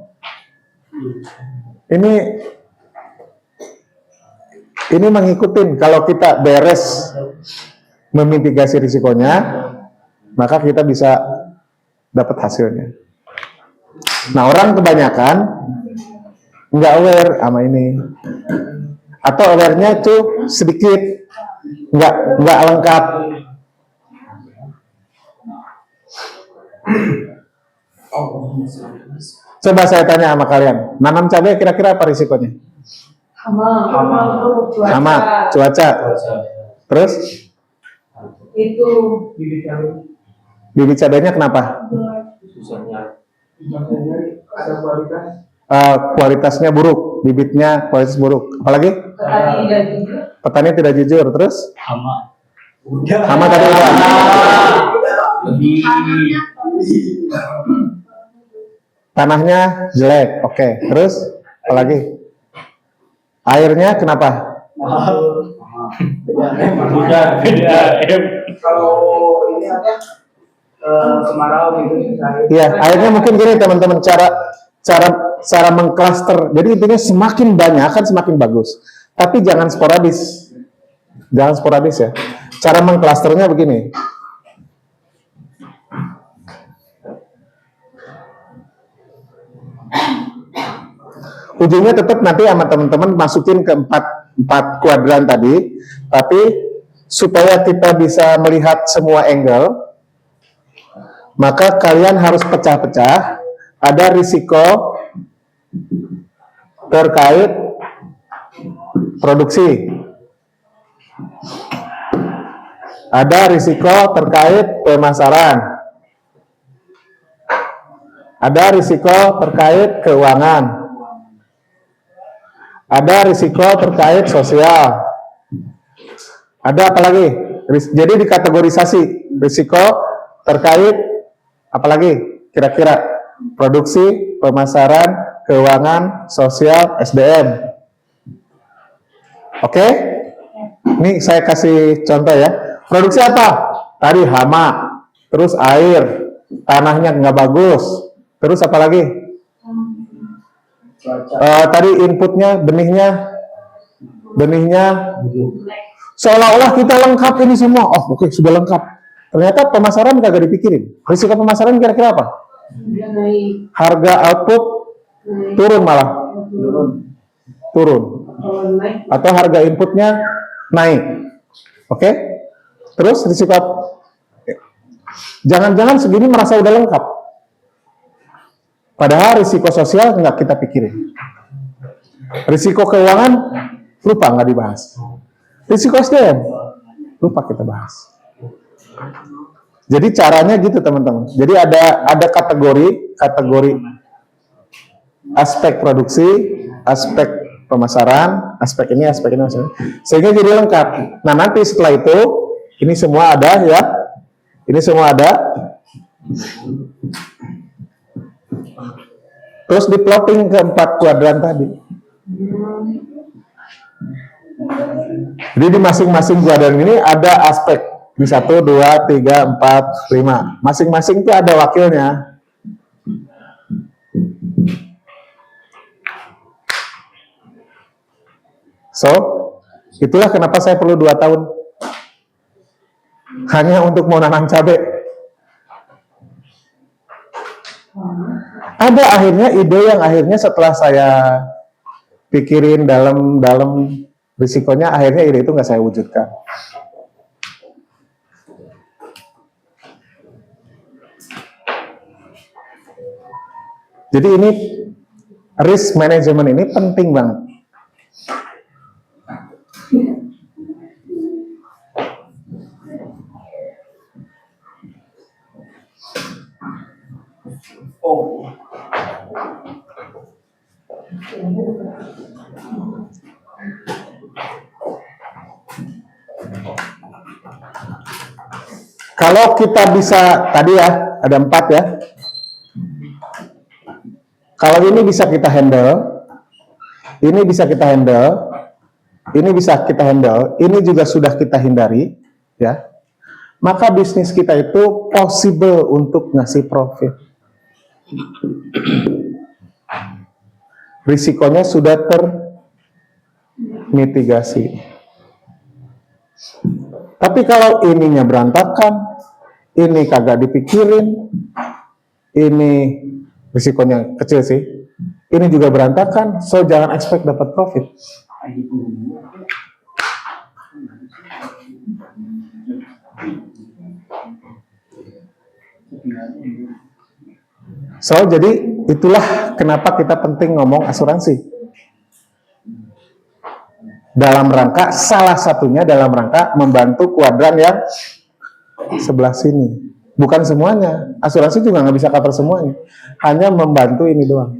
A: Ini mengikutin, kalau kita beres memitigasi risikonya, maka kita bisa dapat hasilnya. Nah, orang kebanyakan nggak aware sama ini. Atau aware-nya itu sedikit, nggak lengkap. Coba saya tanya sama kalian, nanam cabai kira-kira apa risikonya? Sama, cuaca. Terus?
C: Itu
A: Bibit cabainya kenapa?
B: Ada kualitas.
A: Kualitasnya buruk, bibitnya kualitas buruk. Apalagi?
C: petani dan juga
A: Petani tidak jujur. Terus? Hama tadi udah. Tanahnya jelek. Oke. Terus? Apalagi? Airnya kenapa?
B: Kalau ini apa? Kemarau gitu.
A: Iya, airnya mungkin gini teman-teman, cara mengklaster. Jadi intinya semakin banyak kan semakin bagus. Tapi jangan sporadis. Jangan sporadis ya. Cara mengklasternya begini. Ujungnya tetap nanti sama teman-teman masukin ke empat kuadran tadi, tapi supaya kita bisa melihat semua angle, maka kalian harus pecah-pecah. Ada risiko terkait produksi, ada risiko terkait pemasaran, ada risiko terkait keuangan, ada risiko terkait sosial, ada apa lagi? Jadi dikategorisasi risiko terkait apa lagi? Kira-kira produksi, pemasaran, keuangan, sosial, SDM. Oke? Ini saya kasih contoh ya. Produksi apa? Tadi hama, terus air, tanahnya nggak bagus, terus apa lagi? Tadi inputnya, benihnya seolah-olah kita lengkap ini semua. Oh, oke, sudah lengkap. Ternyata pemasaran kagak dipikirin. Risiko pemasaran kira-kira apa?
C: dia naik
A: Harga output turun malah. Turun.
C: kalau naik
A: Atau harga inputnya naik. Oke? Terus risiko jangan-jangan segini merasa udah lengkap. Padahal risiko sosial nggak kita pikirin. Risiko keuangan lupa nggak dibahas. Risiko SDM lupa kita bahas. Jadi caranya gitu teman-teman. Jadi ada kategori aspek produksi, aspek pemasaran, aspek ini. Sehingga jadi lengkap. Nah, nanti setelah itu ini semua ada ya. Ini semua ada. Terus diplotting ke 4 kuadran tadi. Jadi di masing-masing kuadran ini ada aspek. Di 1, 2, 3, 4, 5. Masing-masing itu ada wakilnya. So, itulah kenapa saya perlu 2 tahun. Hanya untuk mau nanam cabai. Ada akhirnya ide yang akhirnya setelah saya pikirin dalam risikonya, akhirnya ide itu nggak saya wujudkan. Jadi ini risk management ini penting banget.
B: Oh.
A: Kalau kita bisa, tadi ya, ada 4 ya. Kalau ini bisa kita handle, ini bisa kita handle, ini bisa kita handle, ini juga sudah kita hindari, ya. Maka bisnis kita itu possible untuk ngasih profit. Risikonya sudah termitigasi. Tapi kalau ininya berantakan, ini kagak dipikirin, ini risikonya kecil sih, ini juga berantakan, so jangan expect dapat profit. So, jadi itulah kenapa kita penting ngomong asuransi. Dalam rangka, salah satunya dalam rangka membantu kuadran yang sebelah sini. Bukan semuanya, asuransi juga nggak bisa cover semuanya. Hanya membantu ini doang.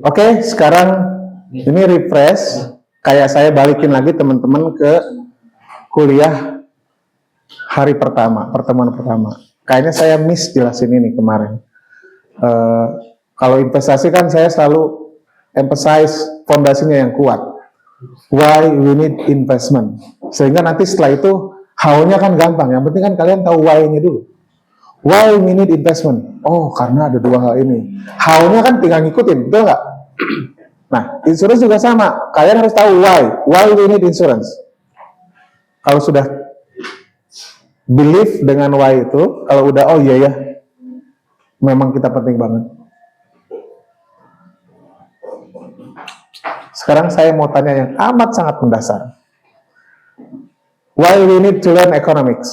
A: Oke, sekarang ini refresh. Kayak saya balikin lagi teman-teman ke kuliah hari pertama, pertemuan pertama. Kayaknya saya miss jelasin ini kemarin. Kalau investasi kan saya selalu emphasize fondasinya yang kuat. Why we need investment. Sehingga nanti setelah itu how-nya kan gampang. Yang penting kan kalian tahu why-nya dulu. Why we need investment? Oh, karena ada 2 hal ini. How-nya kan tinggal ngikutin, betul nggak? Nah, insurance juga sama. Kalian harus tahu why. Why we need insurance. Kalau sudah believe dengan why itu, kalau udah oh iya ya, memang kita penting banget. Sekarang saya mau tanya yang amat sangat mendasar. Why we need to learn economics?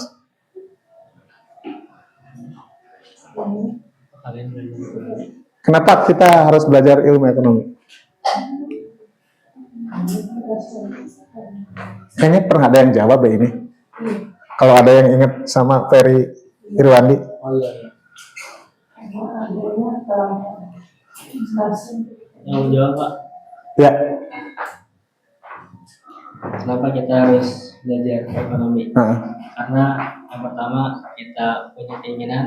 A: Kenapa kita harus belajar ilmu ekonomi? Kayaknya pernah ada yang jawab ya ini. Kalau ada yang ingat sama Ferry Irwandi.
B: Oh iya. Yang jawab Pak.
A: Ya.
B: Kenapa kita harus belajar ekonomi? Karena yang pertama kita punya keinginan,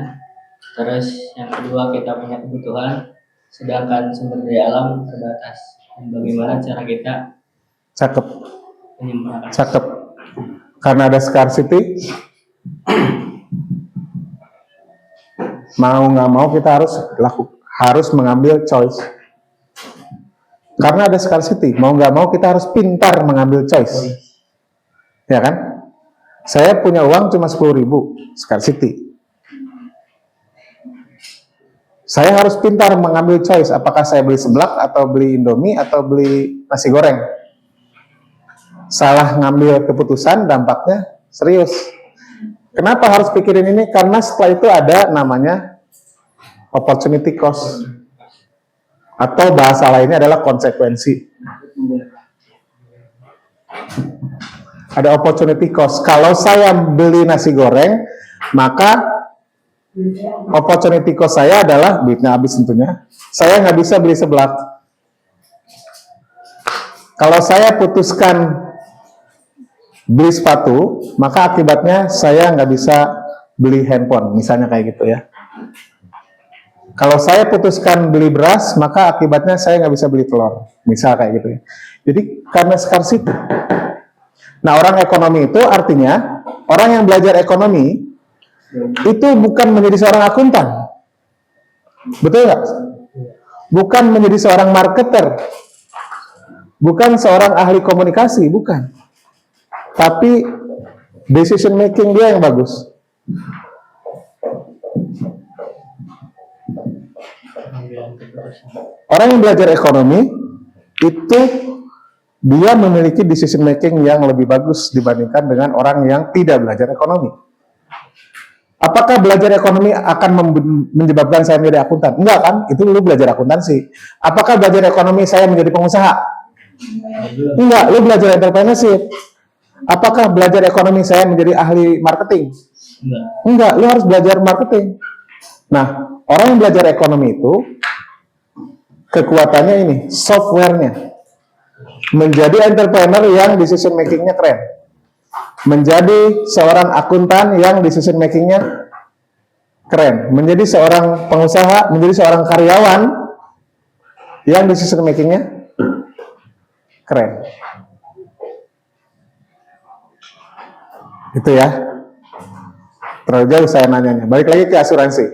B: terus yang kedua kita punya kebutuhan, sedangkan sumber daya alam terbatas. Dan bagaimana cara kita
A: Cakep.
B: menyempurnakan?
A: Cakep. Karena ada scarcity, mau nggak mau kita harus mengambil choice. Karena ada scarcity, mau nggak mau kita harus pintar mengambil choice. Ya kan? Saya punya uang cuma 10.000, scarcity. Saya harus pintar mengambil choice, apakah saya beli seblak, atau beli Indomie, atau beli nasi goreng. Salah ngambil keputusan, dampaknya serius. Kenapa harus pikirin ini? Karena setelah itu ada namanya opportunity cost. Atau bahasa lainnya adalah konsekuensi. Ada opportunity cost. Kalau saya beli nasi goreng, maka opportunity cost saya adalah duitnya habis tentunya. Saya nggak bisa beli seblak. Kalau saya putuskan beli sepatu, maka akibatnya saya nggak bisa beli handphone, misalnya kayak gitu ya. Kalau saya putuskan beli beras, maka akibatnya saya nggak bisa beli telur, misal kayak gitu ya. Jadi karena scarcity. Nah, orang ekonomi itu artinya orang yang belajar ekonomi itu bukan menjadi seorang akuntan, betul nggak? Bukan menjadi seorang marketer, bukan seorang ahli komunikasi, bukan. Tapi decision making dia yang bagus. Orang yang belajar ekonomi itu dia memiliki decision making yang lebih bagus dibandingkan dengan orang yang tidak belajar ekonomi. Apakah belajar ekonomi akan menyebabkan saya menjadi akuntan? Enggak kan? Itu lu belajar akuntansi. Apakah belajar ekonomi saya menjadi pengusaha? Enggak, lu belajar entrepreneurship. Apakah belajar ekonomi saya menjadi ahli marketing? Enggak, lu harus belajar marketing. Nah, orang yang belajar ekonomi itu kekuatannya ini, software-nya. Menjadi entrepreneur yang decision making-nya keren. Menjadi seorang akuntan yang decision making-nya keren. Menjadi seorang pengusaha, menjadi seorang karyawan yang decision making-nya keren. Itu ya. Terlalu jauh saya nanyanya. Balik lagi ke asuransi.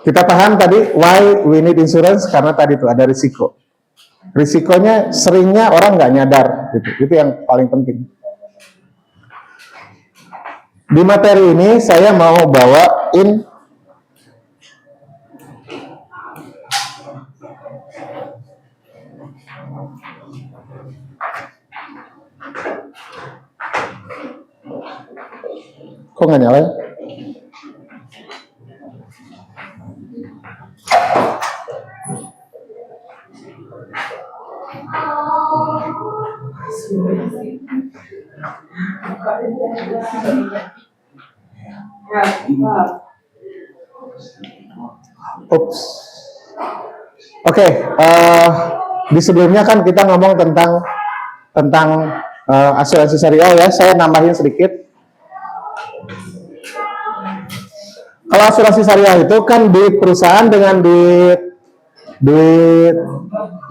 A: Kita paham tadi why we need insurance, karena tadi itu ada risiko. Risikonya seringnya orang nggak nyadar, gitu. Itu yang paling penting. Di materi ini saya mau bawain kok nggak nyala ya? Ups. Oke, di sebelumnya kan kita ngomong tentang asuransi syariah ya. Saya nambahin sedikit. Kalau asuransi syariah itu kan duit perusahaan dengan duit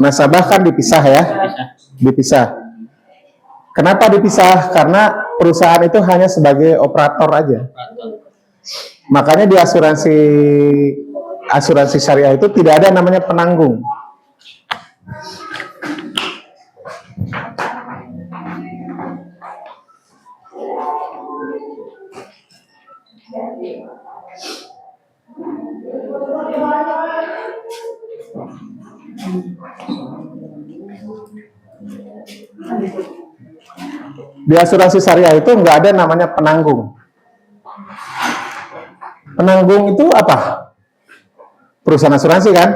A: nasabah kan dipisah ya, dipisah. Kenapa dipisah? Karena perusahaan itu hanya sebagai operator aja. Makanya di asuransi syariah itu tidak ada namanya penanggung. Di asuransi syariah itu nggak ada namanya penanggung. Penanggung itu apa? Perusahaan asuransi kan?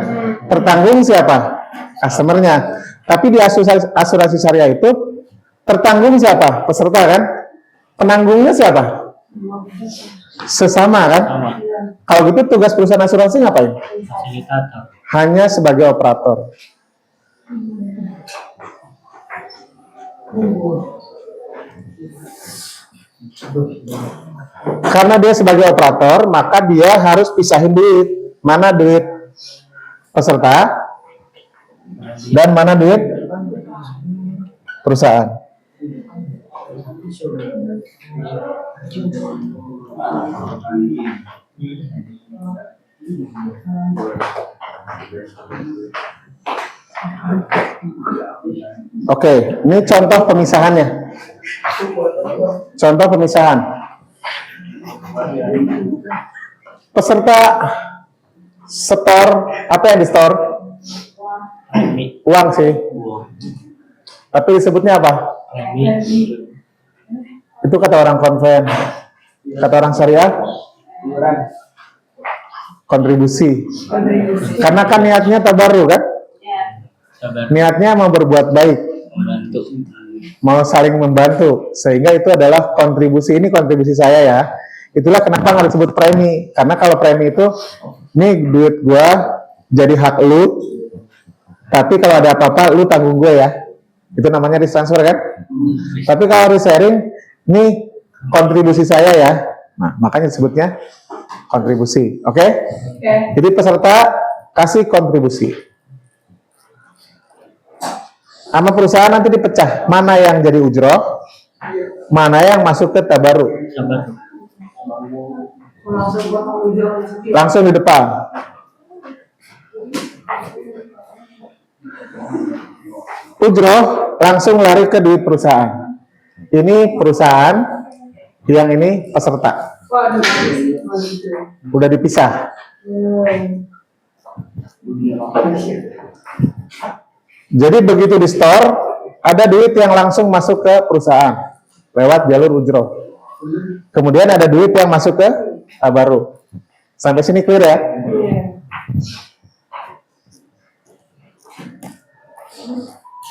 A: Tertanggung siapa? Customer-nya. Tapi di asuransi syariah itu tertanggung siapa? Peserta kan? Penanggungnya siapa? Sesama kan? Kalau gitu tugas perusahaan asuransi ngapain? Hanya sebagai operator. Karena dia sebagai operator, maka dia harus pisahin duit. Mana duit peserta dan mana duit perusahaan. Oke, ini contoh pemisahannya. Contoh pemisahan. Peserta store, apa yang di store? Uang sih. Tapi disebutnya apa? Itu kata orang konven. Kata orang syariah? Kontribusi. Karena kan niatnya tabarru kan? Niatnya mau berbuat baik, mau saling membantu, sehingga itu adalah kontribusi. Ini kontribusi saya ya. Itulah kenapa nggak disebut premi, karena kalau premi itu, nih duit gua jadi hak lu, tapi kalau ada apa-apa lu tanggung gue ya. Itu namanya risk transfer kan? Tapi kalau risk sharing, nih kontribusi saya ya. Nah, makanya disebutnya kontribusi. Oke? Jadi peserta kasih kontribusi. Sama perusahaan nanti dipecah, mana yang jadi ujroh, mana yang masuk ke tabarru. Langsung di depan. Ujroh langsung lari ke duit perusahaan. Ini perusahaan, yang ini peserta. Udah dipisah. Jadi begitu di store, ada duit yang langsung masuk ke perusahaan lewat jalur ujroh. Kemudian ada duit yang masuk ke tabaruk. Sampai sini clear ya?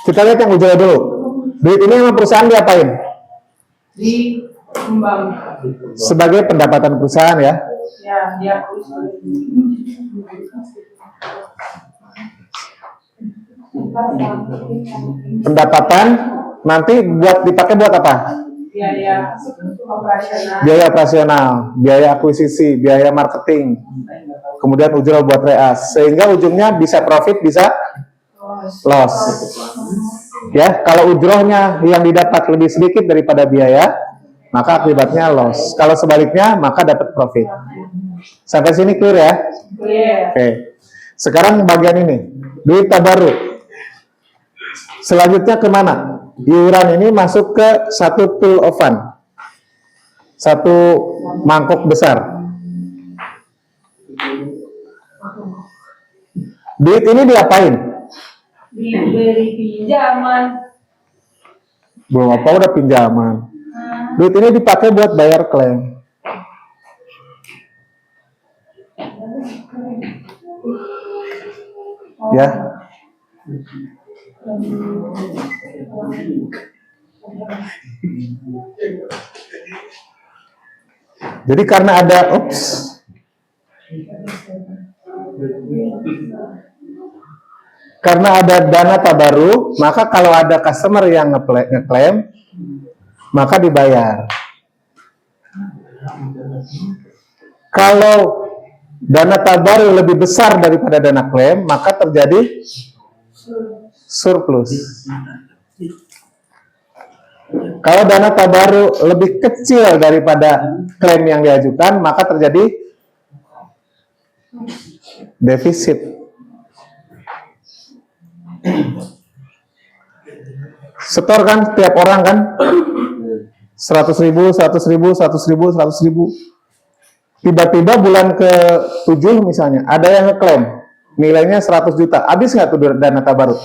A: Kita lihat yang ujroh dulu. Duit ini sama perusahaan diapain?
C: Dikembang.
A: Sebagai pendapatan perusahaan ya.
C: Ya, dia
A: Pendapatan nanti dipakai buat apa?
C: biaya operasional.
A: Biaya operasional, biaya akuisisi, biaya marketing, kemudian ujroh buat reas, sehingga ujungnya bisa profit, bisa loss. Ya, kalau ujrohnya yang didapat lebih sedikit daripada biaya, maka akibatnya loss. Kalau sebaliknya, maka dapat profit. Sampai sini clear ya? Oke. Sekarang bagian ini, duit tabaruk. Selanjutnya kemana? Iuran ini masuk ke satu pool of fund, satu mangkok besar. Duit ini diapain?
C: Diberi pinjaman.
A: Belum apa udah pinjaman. Duit ini dipakai buat bayar klaim. Ya. Jadi karena ada dana tabaruk, maka kalau ada customer yang ngeklaim, maka dibayar. Kalau dana tabaruk lebih besar daripada dana klaim, maka terjadi surplus. Kalau dana tabaruk lebih kecil daripada klaim yang diajukan, maka terjadi defisit. Setor kan tiap orang kan 100.000, 100.000, 100.000, 100.000. Tiba-tiba bulan ke-7 misalnya ada yang ngeklaim nilainya 100 juta. Habis nggak tuh dana tabaruk?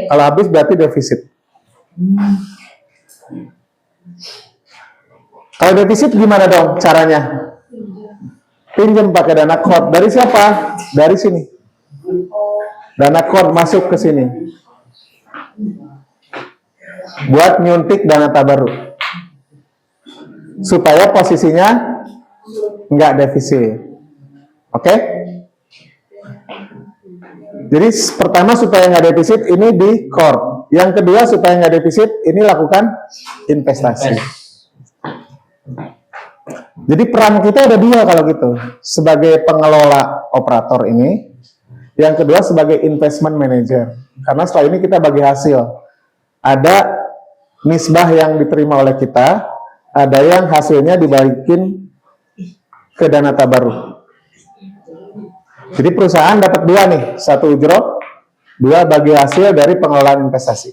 A: Kalau habis berarti defisit. Kalau defisit gimana dong caranya? Pinjam pakai dana kod. Dari siapa? Dari sini. Dana kod masuk ke sini. Buat nyuntik dana tabaruk. Supaya posisinya nggak defisit. Oke? Jadi pertama supaya nggak defisit ini di core. Yang kedua supaya nggak defisit ini lakukan investasi. Jadi peran kita ada dua kalau gitu. Sebagai pengelola operator ini. Yang kedua sebagai investment manager. Karena setelah ini kita bagi hasil. Ada nisbah yang diterima oleh kita. Ada yang hasilnya dibalikin ke dana tabaruk. Jadi perusahaan dapat dua nih, satu ujroh, dua bagi hasil dari pengelolaan investasi.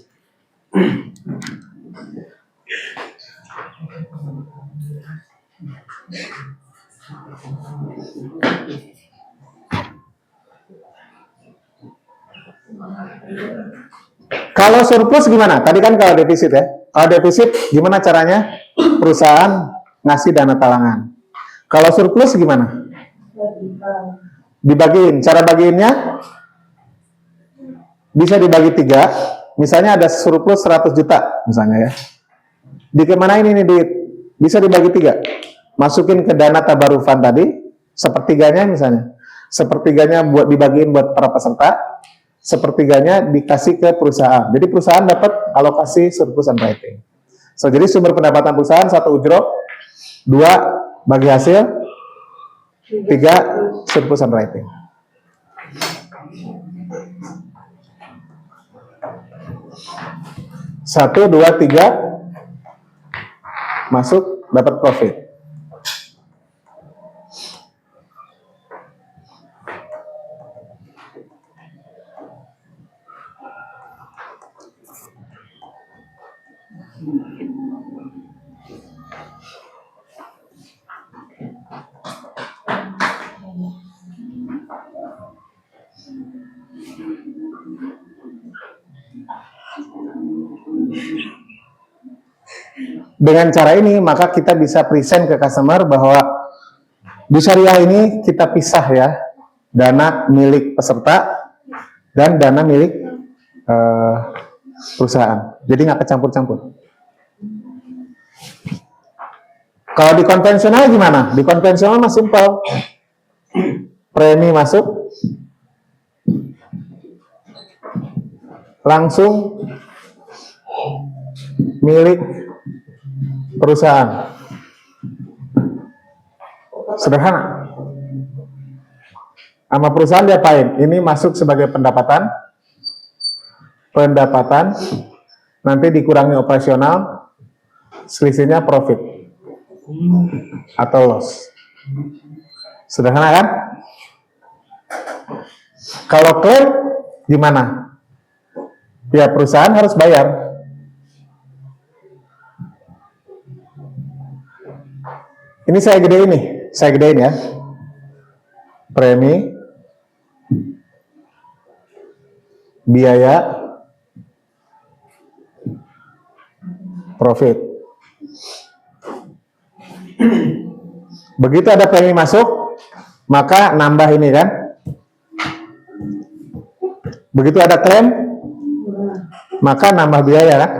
A: Kalau surplus gimana? Tadi kan kalau defisit ya. Kalau defisit gimana caranya? Perusahaan ngasih dana talangan. Kalau surplus gimana? Dibagiin. Cara bagiinnya bisa dibagi 3. Misalnya ada surplus 100 juta misalnya ya. Dikemanain ini duit? Bisa dibagi 3. Masukin ke dana tabaruk fund tadi, sepertiganya misalnya. Sepertiganya buat dibagiin buat para peserta, sepertiganya dikasih ke perusahaan. Jadi perusahaan dapat alokasi surplus and rating. So, jadi sumber pendapatan perusahaan 1 ujroh, 2 bagi hasil, 3 surplus and rating. Satu, 2, 3 masuk dapat profit. Dengan cara ini maka kita bisa present ke customer bahwa di syariah ini kita pisah ya, dana milik peserta dan dana milik perusahaan. Jadi nggak kecampur-campur. Kalau di konvensional gimana? Di konvensional mah simpel. Premi masuk, langsung milik perusahaan. Sederhana. Sama perusahaan diapain? Ini masuk sebagai pendapatan, nanti dikurangi operasional, selisihnya profit atau loss. Sederhana kan? Kalau klaim gimana? Ya perusahaan harus bayar. Ini saya gedein ya. Premi, biaya, profit. Begitu ada premi masuk, maka nambah ini kan. Begitu ada klaim, maka nambah biaya kan.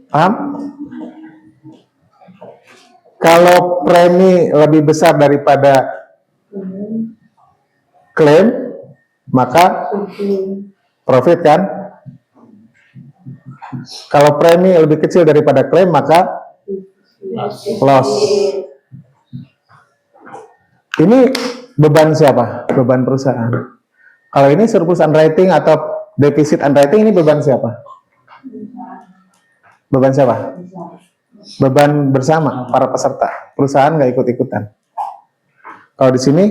A: Paham? Kalau premi lebih besar daripada klaim, maka profit kan. Kalau premi lebih kecil daripada klaim, maka loss. Ini beban siapa? Beban perusahaan. Kalau ini surplus underwriting atau defisit underwriting, ini beban siapa? Beban siapa? Beban bersama para peserta. Perusahaan nggak ikut-ikutan. Kalau di sini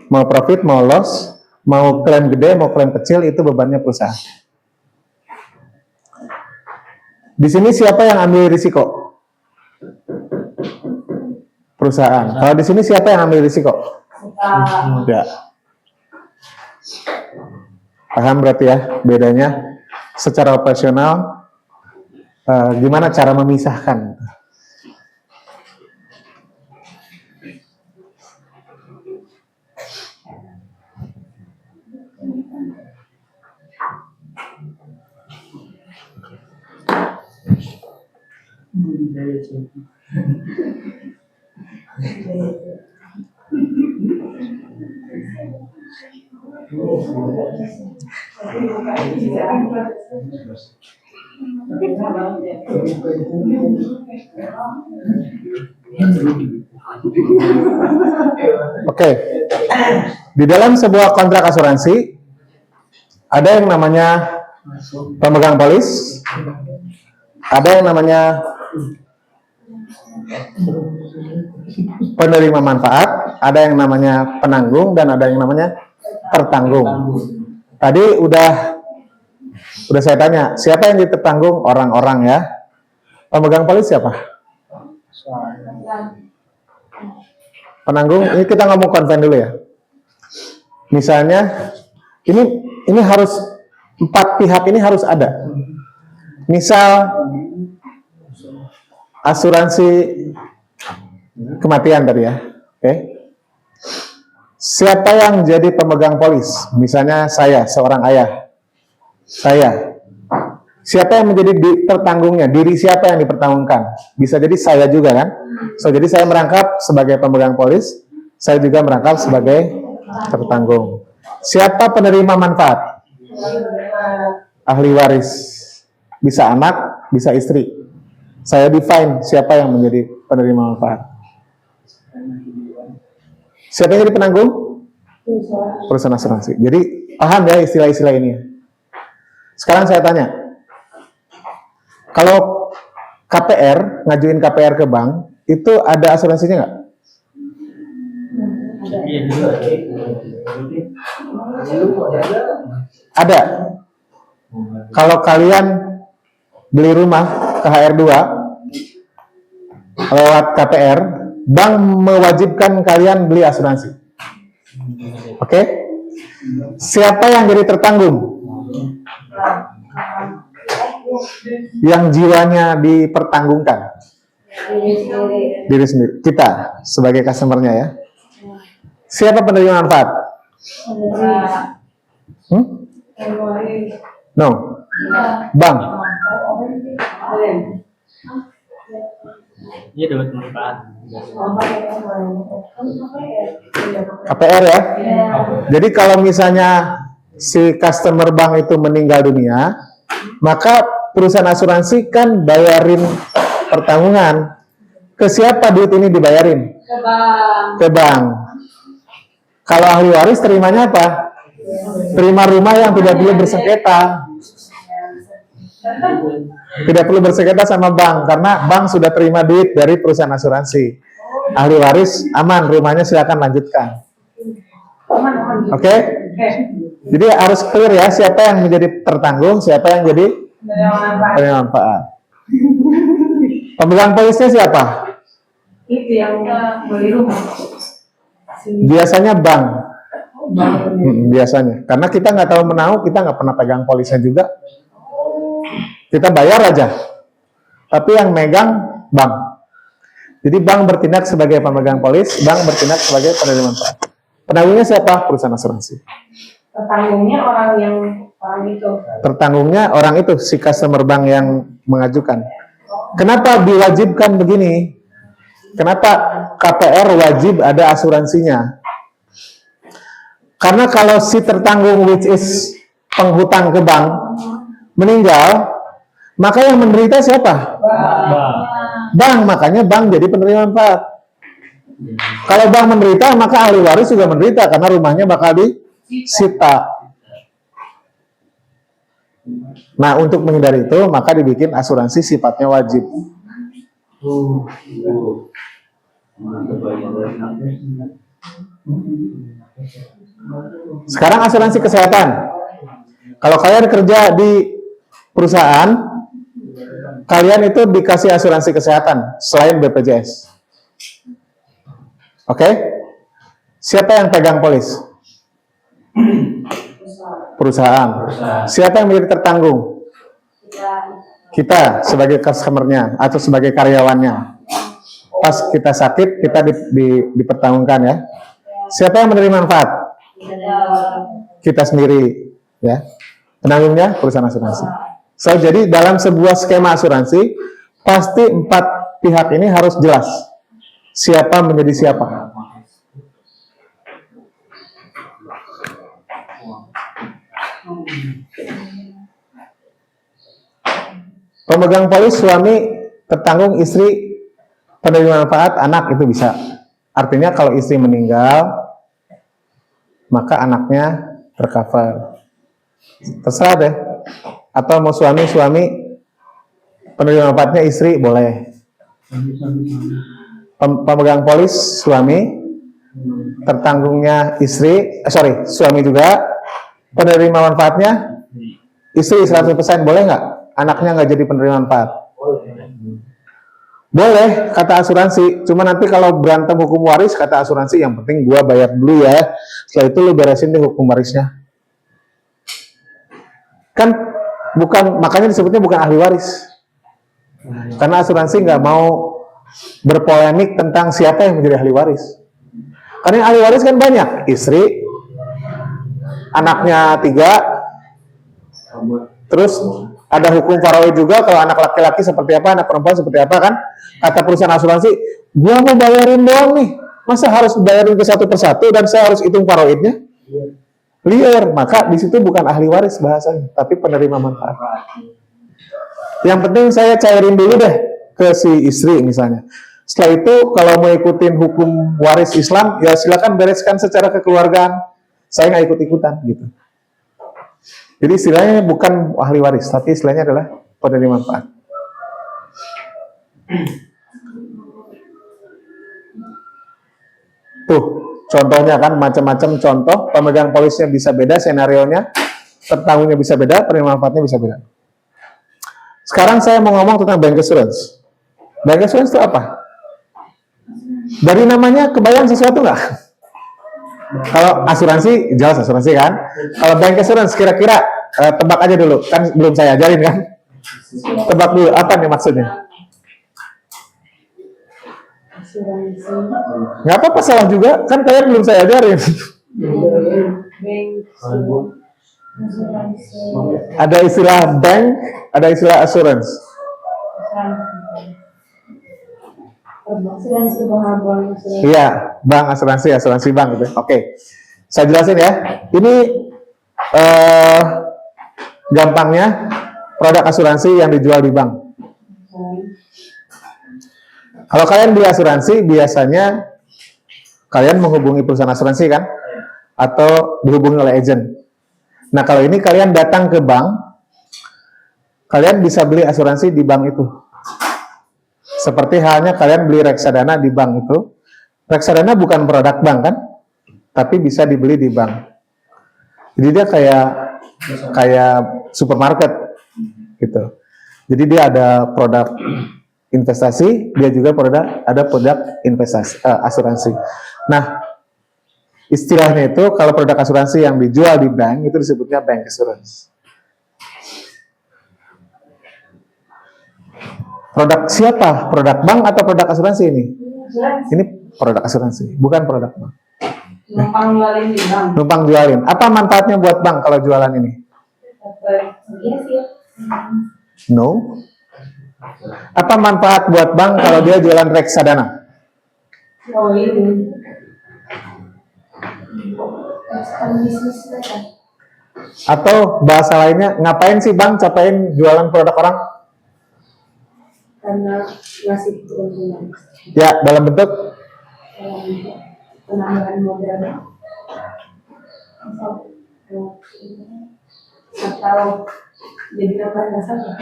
A: mau profit, mau loss, mau klaim gede, mau klaim kecil, itu bebannya perusahaan. Di sini siapa yang ambil risiko? Perusahaan. Kalau di sini siapa yang ambil risiko? Ya. Paham berarti ya bedanya? Secara operasional, gimana cara memisahkan? Oke. Di dalam sebuah kontrak asuransi ada yang namanya pemegang polis, ada yang namanya penerima manfaat, ada yang namanya penanggung, dan ada yang namanya tertanggung. Tadi udah saya tanya, siapa yang ditertanggung? Orang-orang ya. Pemegang polis siapa? Penanggung, ini kita ngomong konven dulu ya. Misalnya, ini harus 4 pihak ini harus ada. Misal asuransi kematian tadi ya. Oke. Siapa yang jadi pemegang polis? Misalnya saya, seorang ayah. Saya. Siapa yang menjadi tertanggungnya? Diri siapa yang dipertanggungkan? Bisa jadi saya juga kan? So, jadi saya merangkap sebagai pemegang polis, saya juga merangkap sebagai tertanggung. Siapa penerima manfaat? Ahli waris. Bisa anak, bisa istri. Saya define siapa yang menjadi penerima manfaat. Siapa yang jadi penanggung? Perusahaan asuransi. Jadi paham ya istilah-istilah ini. Sekarang saya tanya, kalau KPR, ngajuin KPR ke bank, itu ada asuransinya nggak? Ada. Kalau kalian beli rumah KHR 2 lewat KPR, bank mewajibkan kalian beli asuransi. Oke? Siapa yang jadi tertanggung? Yang jiwanya dipertanggungkan. Diri sendiri. Kita sebagai customer-nya ya. Siapa penerima manfaat? No. Bank.
B: Dia dapat manfaat.
A: KPR ya. Jadi kalau misalnya si customer bank itu meninggal dunia, maka perusahaan asuransi kan bayarin pertanggungan. Ke siapa duit ini dibayarin? Ke bank. Kalau ahli waris terimanya apa? Terima rumah yang tidak perlu bersengketa. Tidak perlu bersengketa sama bank, karena bank sudah terima duit dari perusahaan asuransi. Ahli waris aman, rumahnya silakan lanjutkan. Oke? Jadi harus clear ya, siapa yang menjadi tertanggung, siapa yang jadi penerima manfaat. Pemegang polisnya siapa?
C: Itu yang beli rumah.
A: Biasanya bank. Biasanya, karena kita nggak tahu menahu, kita nggak pernah pegang polisnya juga. Kita bayar aja. Tapi yang megang bank. Jadi bank bertindak sebagai pemegang polis, bank bertindak sebagai penerima manfaat. Penanggungnya siapa? Perusahaan asuransi.
C: Tertanggungnya orang itu.
A: Tertanggungnya orang itu, si customer bank yang mengajukan. Kenapa diwajibkan begini? Kenapa KPR wajib ada asuransinya? Karena kalau si tertanggung, which is penghutang ke bank, meninggal, maka yang menderita siapa? Bank. Makanya bank jadi penerima manfaat. Kalau bank menderita, maka ahli waris juga menderita karena rumahnya bakal disita. Nah, untuk menghindari itu, maka dibikin asuransi sifatnya wajib. Sekarang asuransi kesehatan. Kalau kalian kerja di perusahaan, kalian itu dikasih asuransi kesehatan selain BPJS. Oke? Siapa yang pegang polis? Perusahaan. Siapa yang menjadi tertanggung? Kita sebagai customer-nya atau sebagai karyawannya. Pas kita sakit, kita dipertanggungkan ya. Siapa yang menerima manfaat? Kita sendiri, ya. Penanggungnya perusahaan asuransi. So, jadi dalam sebuah skema asuransi, pasti 4 pihak ini harus jelas siapa menjadi siapa. Pemegang polis suami tertanggung, istri penerima manfaat, anak itu bisa. Artinya kalau istri meninggal, maka anaknya tercover. Terserah deh. Atau mau suami penerima manfaatnya istri boleh. Pemegang polis suami, tertanggungnya suami juga, penerima manfaatnya istri 100%, boleh nggak? Anaknya nggak jadi penerima manfaat? Boleh, kata asuransi. Cuma nanti kalau berantem hukum waris, kata asuransi, yang penting gua bayar dulu ya. Setelah itu lu beresin deh hukum warisnya. Kan bukan, makanya disebutnya bukan ahli waris. Karena asuransi nggak mau berpolemik tentang siapa yang menjadi ahli waris. Karena yang ahli waris kan banyak, istri, anaknya 3, terus ada hukum faraid juga, kalau anak laki-laki seperti apa, anak perempuan seperti apa kan. Kata perusahaan asuransi, gua mau bayarin doang nih, masa harus bayarin ke satu persatu dan saya harus hitung faraidnya? Liar. Maka di situ bukan ahli waris bahasanya, tapi penerima manfaat. Yang penting saya cairin dulu deh ke si istri misalnya. Setelah itu kalau mau ikutin hukum waris Islam, ya silakan bereskan secara kekeluargaan. Saya nggak ikut-ikutan gitu. Jadi istilahnya bukan ahli waris, tapi istilahnya adalah penerima manfaat. Tuh, contohnya kan macam-macam contoh, pemegang polisnya bisa beda senarionya, tertanggungnya bisa beda, penerima manfaatnya bisa beda. Sekarang saya mau ngomong tentang bank assurance. Bank assurance itu apa? Dari namanya kebayang sesuatu nggak? Kalau asuransi, jelas asuransi kan? Kalau bank assurance, kira-kira tebak aja dulu, kan belum saya ajarin kan? Tebak dulu, apa nih maksudnya? Nggak apa-apa, salah juga, kan kalian belum saya ajarin. Ada istilah bank, ada istilah assurance. Iya, bank, asuransi bank gitu. Oke, saya jelasin ya. Ini gampangnya produk asuransi yang dijual di bank. Kalau kalian beli asuransi, biasanya kalian menghubungi perusahaan asuransi kan? Atau dihubungi oleh agent. Nah, kalau ini kalian datang ke bank, kalian bisa beli asuransi di bank itu. Seperti halnya kalian beli reksadana di bank itu. Reksadana bukan produk bank kan? Tapi bisa dibeli di bank. Jadi dia kayak supermarket gitu. Jadi dia ada produk investasi, dia juga ada produk investasi asuransi. Nah, istilahnya itu kalau produk asuransi yang dijual di bank itu disebutnya bank assurance. Produk siapa? Produk bank atau produk asuransi ini? Ini produk asuransi, bukan produk bank.
C: Numpang jualin di bank.
A: Numpang jualin. Apa manfaatnya buat bank kalau jualan ini? No. Apa manfaat buat bank kalau dia jualan reksadana?
C: Oh ini.
A: Atau bahasa lainnya, ngapain sih bank capain jualan produk orang?
C: Karena ngasih keuntungan.
A: Ya, dalam bentuk
C: Penambahan modal. Atau jadi tambah nasabah.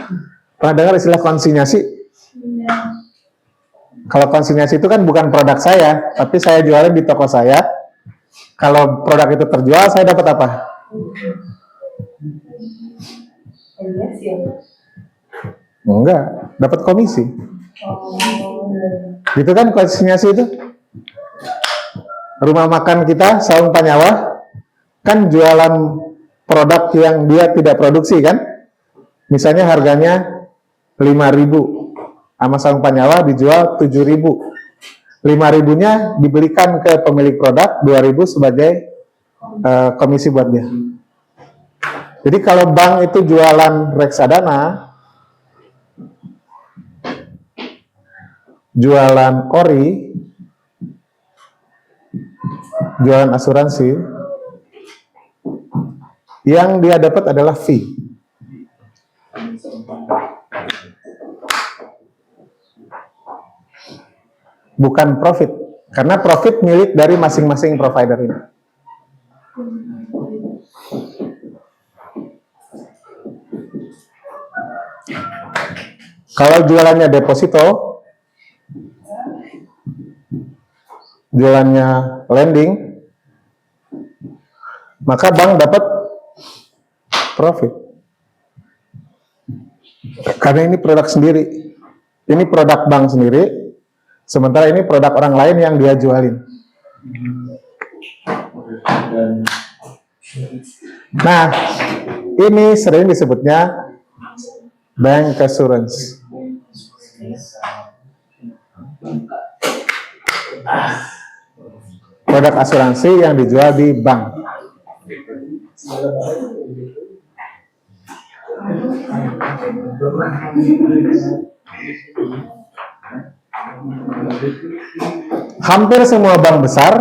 A: pernah dengar istilah konsinyasi? Kalau konsinyasi itu kan bukan produk saya, tapi saya jualin di toko saya. Kalau produk itu terjual, saya dapat apa?
C: Iya sih.
A: Enggak, dapat komisi. Gitu kan konsinyasi itu? Rumah makan kita, Saung Panyawa, kan jualan produk yang dia tidak produksi kan? Misalnya harganya 5.000, sama Saung Panyawa dijual 7.000. 5.000-nya diberikan ke pemilik produk, 2.000 sebagai komisi buat dia. Jadi kalau bank itu jualan reksadana, jualan ori, jualan asuransi, yang dia dapat adalah fee. Bukan profit, karena profit milik dari masing-masing provider ini. Kalau jualannya deposito, jualannya lending, maka bank dapat profit. Karena ini produk sendiri, ini produk bank sendiri, sementara ini produk orang lain yang dia jualin. Nah, ini sering disebutnya bank assurance. Produk asuransi yang dijual di bank. Hampir semua bank besar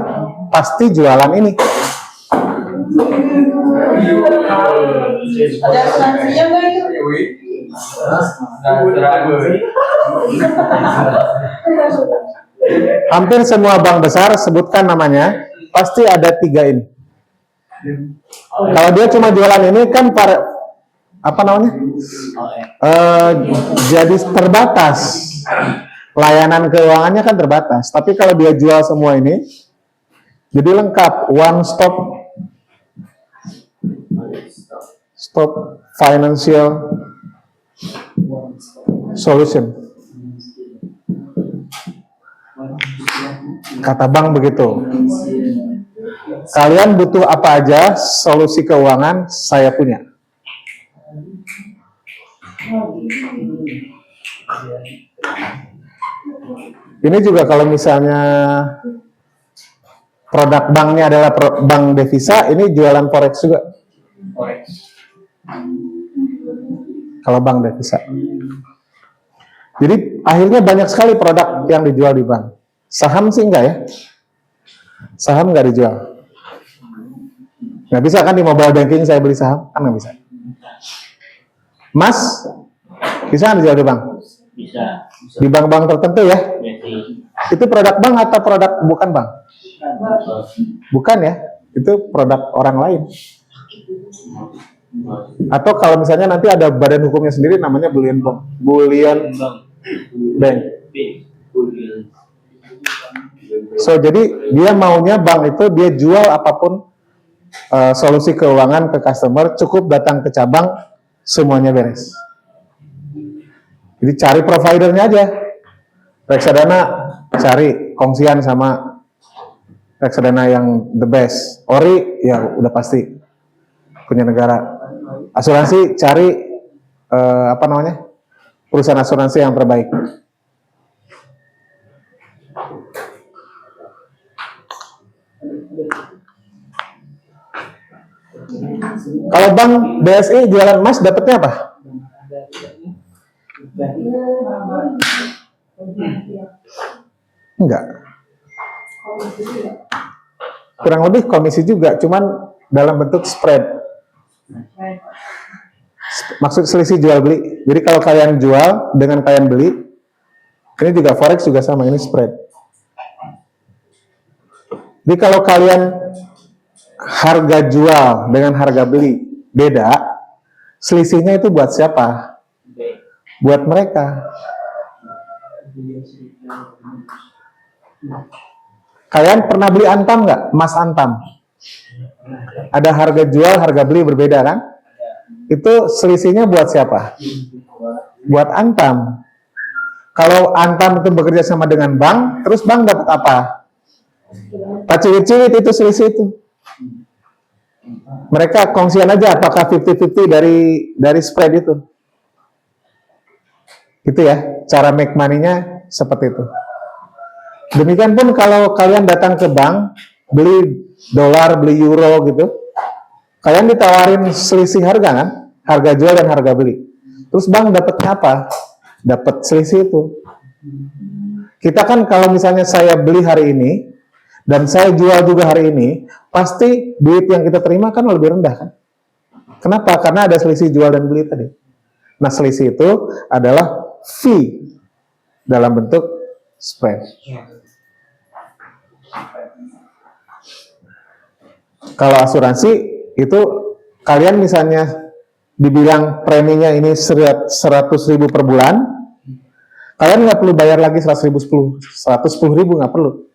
A: pasti jualan ini.
C: Ada asuransinya nggak itu?
A: Hampir semua bank besar, sebutkan namanya, pasti ada 3 ini. Kalau dia cuma jualan ini kan apa namanya? Jadi terbatas. Layanan keuangannya kan terbatas. Tapi kalau dia jual semua ini, jadi lengkap, one stop financial solution. Kata bank begitu. Kalian butuh apa aja, solusi keuangan saya punya. Ini juga kalau misalnya produk banknya adalah bank devisa, ini jualan forex juga.
B: Forex.
A: Kalau bank devisa. Jadi akhirnya banyak sekali produk yang dijual di bank. Saham sih enggak ya? Saham enggak dijual. Nggak bisa kan di mobile banking saya beli saham? Kan nggak bisa. Emas bisa nggak dijual di bank?
B: Bisa.
A: Di bank-bank tertentu ya? Itu produk bank atau produk bukan bank? Bukan ya? Itu produk orang lain. Atau kalau misalnya nanti ada badan hukumnya sendiri namanya bullion bank. So jadi dia maunya bank itu dia jual apapun solusi keuangan ke customer, cukup datang ke cabang semuanya beres. Jadi cari providernya aja. Reksadana cari kongsian sama reksadana yang the best. Ori ya udah pasti punya negara. Asuransi cari perusahaan asuransi yang terbaik. Kalau bank BSI jualan emas dapatnya apa? Enggak. Kurang lebih komisi juga, cuman dalam bentuk spread. Maksud selisih jual beli. Jadi kalau kalian jual dengan kalian beli, ini juga forex juga sama, ini spread. Jadi kalau kalian harga jual dengan harga beli beda, selisihnya itu buat siapa? Buat mereka. Kalian pernah beli Antam nggak? Emas Antam. Ada harga jual, harga beli berbeda kan? Itu selisihnya buat siapa? Buat Antam. Kalau Antam itu bekerja sama dengan bank, terus bank dapat apa? Paciwit-ciwit itu selisih itu. Mereka kongsian aja apakah 50-50 dari spread itu. Gitu ya, cara make money-nya seperti itu. Demikian pun kalau kalian datang ke bank, beli dolar, beli euro gitu, kalian ditawarin selisih harga kan? Harga jual dan harga beli. Terus bank dapatnya apa? Dapat selisih itu. Kita kan kalau misalnya saya beli hari ini, dan saya jual juga hari ini, pasti duit yang kita terima kan lebih rendah kan? Kenapa? Karena ada selisih jual dan beli tadi. Nah, selisih itu adalah fee dalam bentuk spread. Kalau asuransi itu kalian misalnya dibilang preminya ini 100.000 per bulan, kalian nggak perlu bayar lagi 110.000 nggak perlu.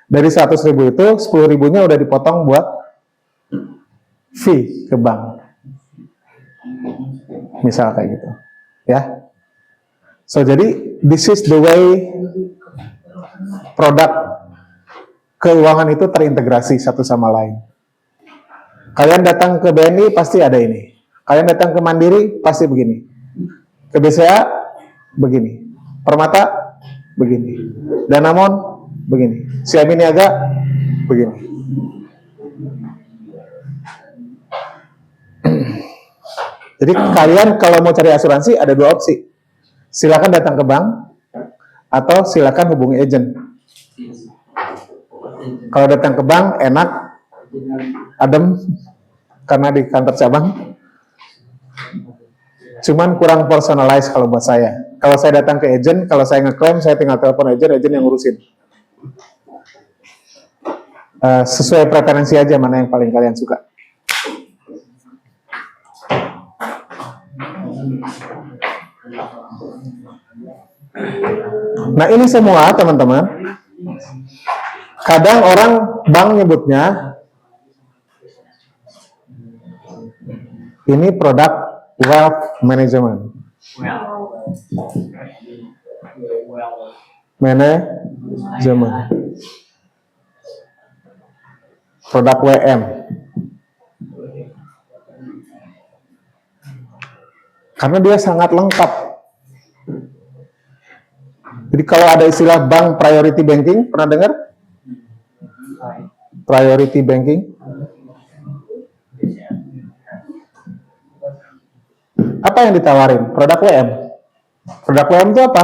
A: Dari 100.000 itu 10.000-nya udah dipotong buat fee ke bank. Misal kayak gitu. Ya. So jadi this is the way produk keuangan itu terintegrasi satu sama lain. Kalian datang ke BNI pasti ada ini. Kalian datang ke Mandiri pasti begini. Ke BCA begini. Permata begini. Danamon begini. Siabi Niaga begini. Jadi kalian kalau mau cari asuransi ada dua opsi. Silakan datang ke bank atau silakan hubungi agent. Kalau datang ke bank enak, adem karena di kantor cabang. Cuman kurang personalize kalau buat saya. Kalau saya datang ke agent, kalau saya ngeklaim, saya tinggal telepon agent yang ngurusin. Sesuai preferensi aja mana yang paling kalian suka. Nah ini semua teman-teman, kadang orang bank nyebutnya ini produk wealth management. Management. Produk WM. Karena dia sangat lengkap. Jadi kalau ada istilah bank priority banking, pernah dengar? Priority banking. Apa yang ditawarin? Produk WM. Produk WM itu apa?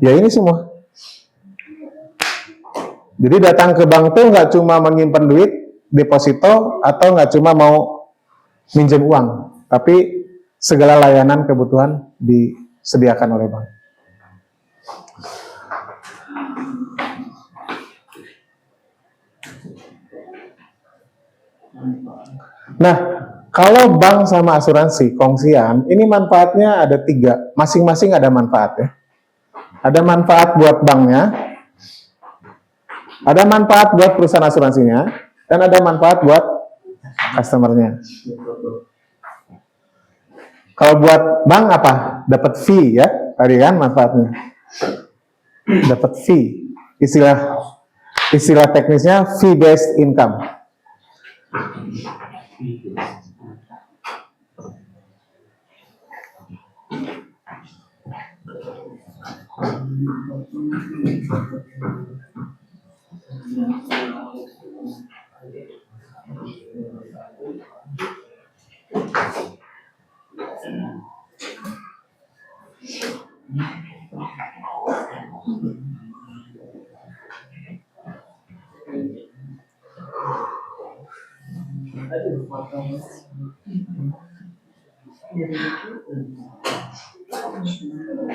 A: Ya ini semua. Jadi datang ke bank tuh nggak cuma menyimpan duit, deposito, atau nggak cuma mau minjem uang, tapi segala layanan kebutuhan disediakan oleh bank. Nah, kalau bank sama asuransi kongsian, ini manfaatnya ada 3, masing-masing ada manfaat ya. Ada manfaat buat banknya, ada manfaat buat perusahaan asuransinya, dan ada manfaat buat customer-nya. Kalau buat bank apa? Dapat fee ya, tadi kan manfaatnya. Dapat fee. Istilah teknisnya fee based income.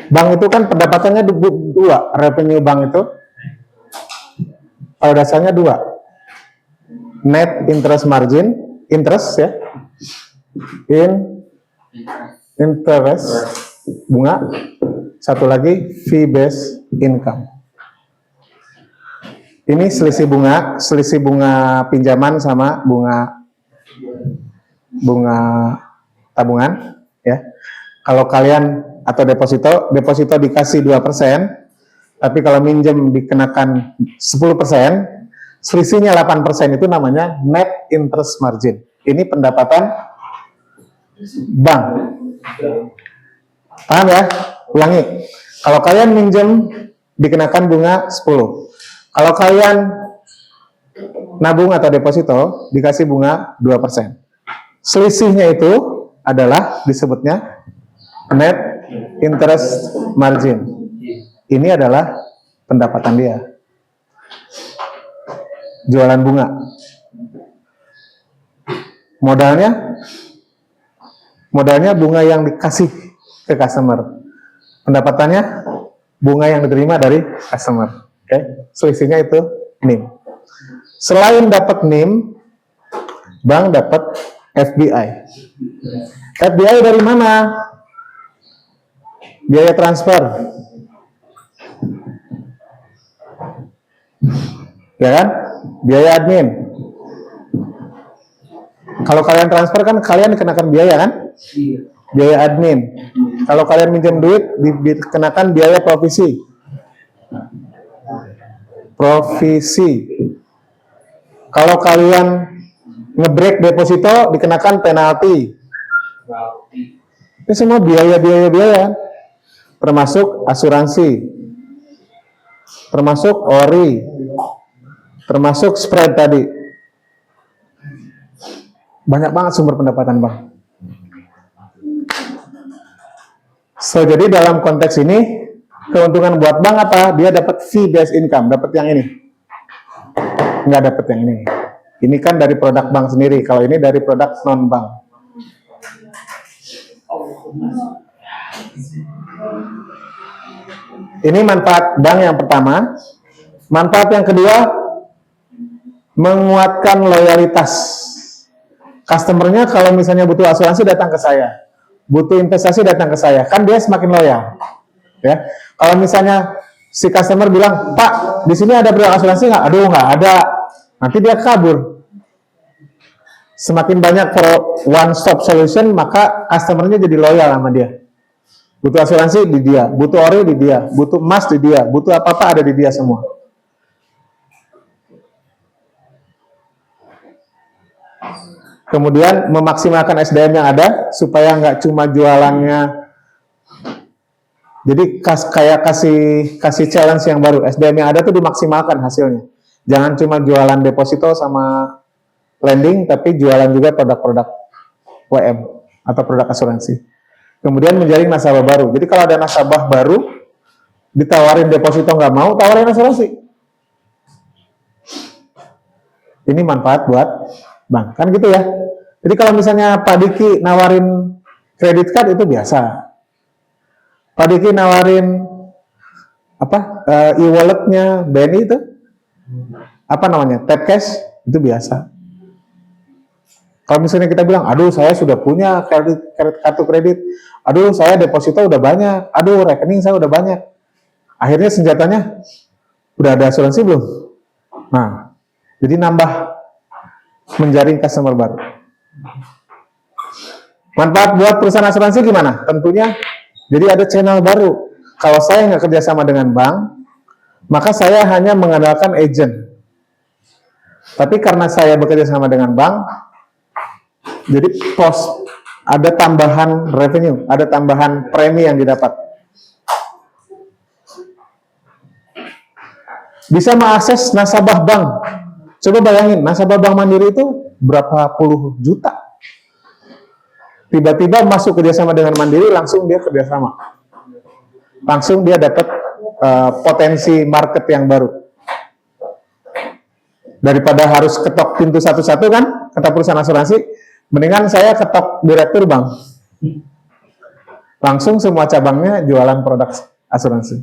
A: Bank itu kan pendapatannya dua, revenue bank itu pada dasarnya 2. Net interest margin, interest ya, interest bunga, satu lagi fee based income. Ini selisih bunga pinjaman sama bunga tabungan ya. Kalau kalian atau deposito dikasih 2%, tapi kalau minjem dikenakan 10%, selisihnya 8%, itu namanya net interest margin. Ini pendapatan bank. Paham ya? Ulangi. Kalau kalian minjem dikenakan bunga 10. Kalau kalian nabung atau deposito dikasih bunga 2%. Selisihnya itu adalah disebutnya net interest margin. Ini adalah pendapatan dia. Jualan bunga. Modalnya bunga yang dikasih ke customer. Pendapatannya bunga yang diterima dari customer. Oke, selisihnya itu NIM. Selain dapat NIM, bank dapat FBI. FBI dari mana? Biaya transfer. Ya kan? Biaya admin. Kalau kalian transfer kan kalian dikenakan biaya kan? Biaya admin. Kalau kalian minjem duit dikenakan biaya provisi. Kalau kalian nge-break deposito dikenakan penalti. Ini semua biaya, termasuk asuransi, termasuk ori, termasuk spread tadi. Banyak banget sumber pendapatan bang. So, jadi dalam konteks ini keuntungan buat bank apa? Dia dapat fee based income, dapat yang ini. Nggak dapat yang ini. Ini kan dari produk bank sendiri. Kalau ini dari produk non bank. Ini manfaat bank yang pertama. Manfaat yang kedua, menguatkan loyalitas. Customernya kalau misalnya butuh asuransi datang ke saya, butuh investasi datang ke saya, kan dia semakin loyal. Ya, kalau misalnya si customer bilang, Pak, di sini ada produk asuransi nggak? Aduh, nggak ada. Nanti dia kabur. Semakin banyak one stop solution, maka customernya jadi loyal sama dia. Butuh asuransi di dia, butuh ori di dia, butuh emas di dia, butuh apa-apa ada di dia semua. Kemudian memaksimalkan SDM yang ada supaya nggak cuma jualannya Jadi kayak kasih challenge yang baru. SDM yang ada tuh dimaksimalkan hasilnya. Jangan cuma jualan deposito sama lending, tapi jualan juga produk-produk WM atau produk asuransi. Kemudian menjaring nasabah baru. Jadi kalau ada nasabah baru ditawarin deposito nggak mau, tawarin asuransi. Ini manfaat buat bank, kan gitu ya. Jadi kalau misalnya Pak Diki nawarin kredit card itu biasa. Pak Diki nawarin e-walletnya BNI itu apa namanya, tap cash, itu biasa. Kalau misalnya kita bilang, aduh saya sudah punya kartu kredit, aduh saya deposito udah banyak, aduh rekening saya udah banyak, akhirnya senjatanya udah ada asuransi belum? Nah, jadi nambah menjaring customer baru. Manfaat buat perusahaan asuransi gimana? Tentunya jadi ada channel baru. Kalau saya nggak kerjasama dengan bank, maka saya hanya mengandalkan agent. Tapi karena saya bekerja sama dengan bank, jadi ada tambahan revenue, ada tambahan premi yang didapat. Bisa mengakses nasabah bank. Coba bayangin, nasabah Bank Mandiri itu berapa puluh juta. Tiba-tiba masuk kerjasama dengan Mandiri, langsung dia kerjasama. Langsung dia dapat potensi market yang baru. Daripada harus ketok pintu satu-satu kan, kata perusahaan asuransi, mendingan saya ketok direktur bank. Langsung semua cabangnya jualan produk asuransi.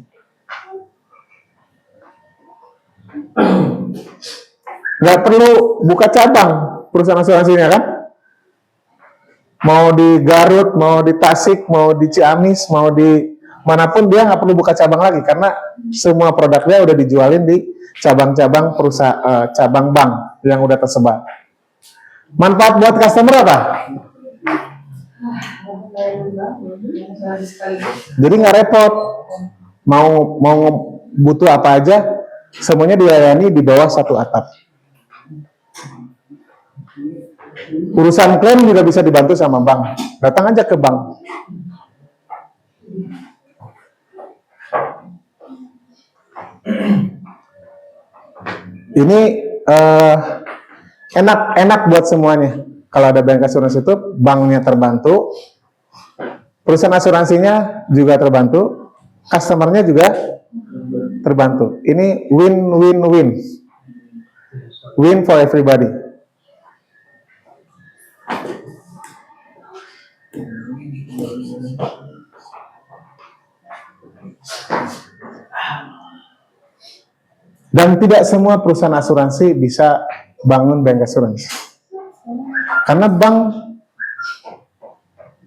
A: Nggak perlu buka cabang perusahaan asuransinya kan? Mau di Garut, mau di Tasik, mau di Ciamis, mau di manapun dia nggak perlu buka cabang lagi karena semua produknya udah dijualin di cabang-cabang perusahaan cabang bank yang udah tersebar. Manfaat buat customer apa? Jadi nggak repot. Mau butuh apa aja, semuanya dilayani di bawah satu atap. Urusan klaim juga bisa dibantu sama bank. Datang aja ke bank. Ini enak buat semuanya. Kalau ada bank asuransi itu, banknya terbantu, perusahaan asuransinya juga terbantu, customernya juga terbantu. Ini win-win-win. Win for everybody. Dan tidak semua perusahaan asuransi bisa bangun bank asuransi. Karena bank,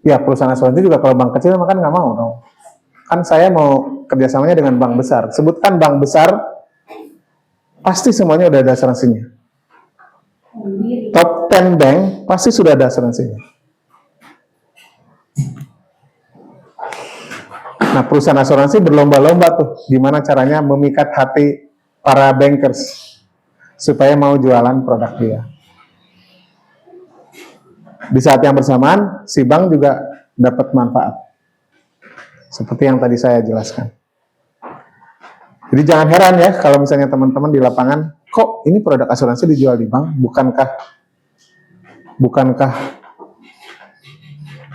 A: ya perusahaan asuransi juga kalau bank kecil makan nggak mau dong. Kan saya mau kerjasamanya dengan bank besar. Sebutkan bank besar, pasti semuanya udah ada asuransinya. Top 10 bank pasti sudah ada asuransinya. Nah, perusahaan asuransi berlomba-lomba tuh gimana caranya memikat hati para bankers supaya mau jualan produk dia. Di saat yang bersamaan, si bank juga dapat manfaat. Seperti yang tadi saya jelaskan. Jadi jangan heran ya kalau misalnya teman-teman di lapangan, kok ini produk asuransi dijual di bank? Bukankah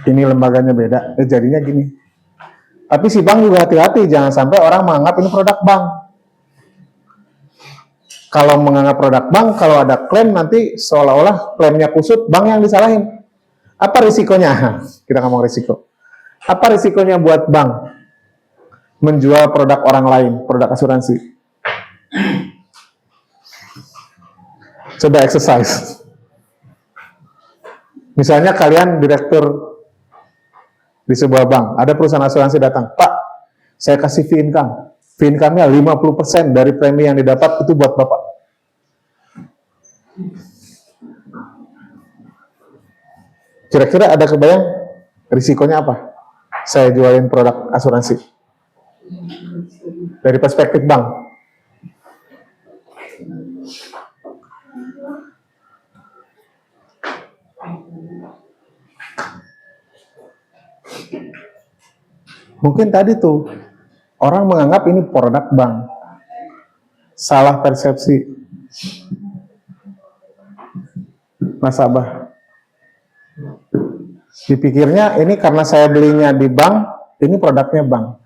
A: ini lembaganya beda? Jadinya gini. Tapi si bank juga hati-hati, jangan sampai orang menganggap ini produk bank. Kalau menganggap produk bank, kalau ada klaim nanti seolah-olah klaimnya kusut, bank yang disalahin. Apa risikonya? Kita ngomong risiko. Apa risikonya buat bank menjual produk orang lain, produk asuransi? Coba exercise. Misalnya kalian direktur di sebuah bank, ada perusahaan asuransi datang, Pak, saya kasih fee income. Fee income-nya 50% dari premi yang didapat itu buat Bapak. Kira-kira ada kebayang risikonya apa? Saya jualin produk asuransi. Dari perspektif bank. Mungkin tadi tuh orang menganggap ini produk bank. Salah persepsi nasabah. Dipikirnya ini karena saya belinya di bank, ini produknya bank.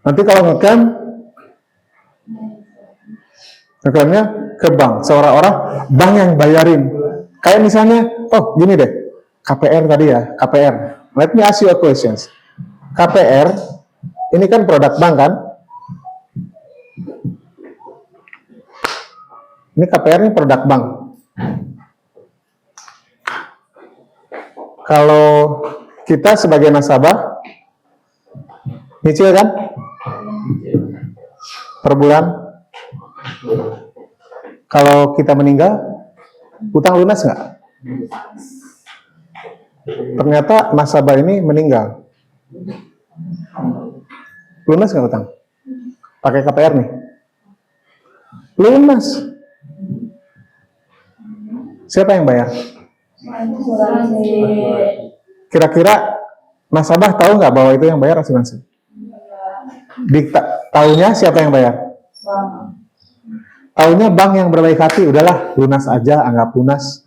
A: Nanti kalau ngeclaimnya ke bank, seorang-orang bank yang bayarin. Kayak misalnya, oh gini deh, KPR tadi ya, KPR. Let me ask you a questions. KPR, ini kan produk bank kan? Ini KPR ini produk bank. Kalau kita sebagai nasabah, nyicil kan? Per bulan. Kalau kita meninggal, utang lunas nggak? Ternyata nasabah ini meninggal. Lunas nggak utang? Pakai KPR nih? Lunas. Siapa yang bayar? Kira-kira nasabah tahu nggak bahwa itu yang bayar asuransi? Tahunya siapa yang bayar? Tahunya bank yang berbaik hati, udahlah lunas aja, anggap lunas.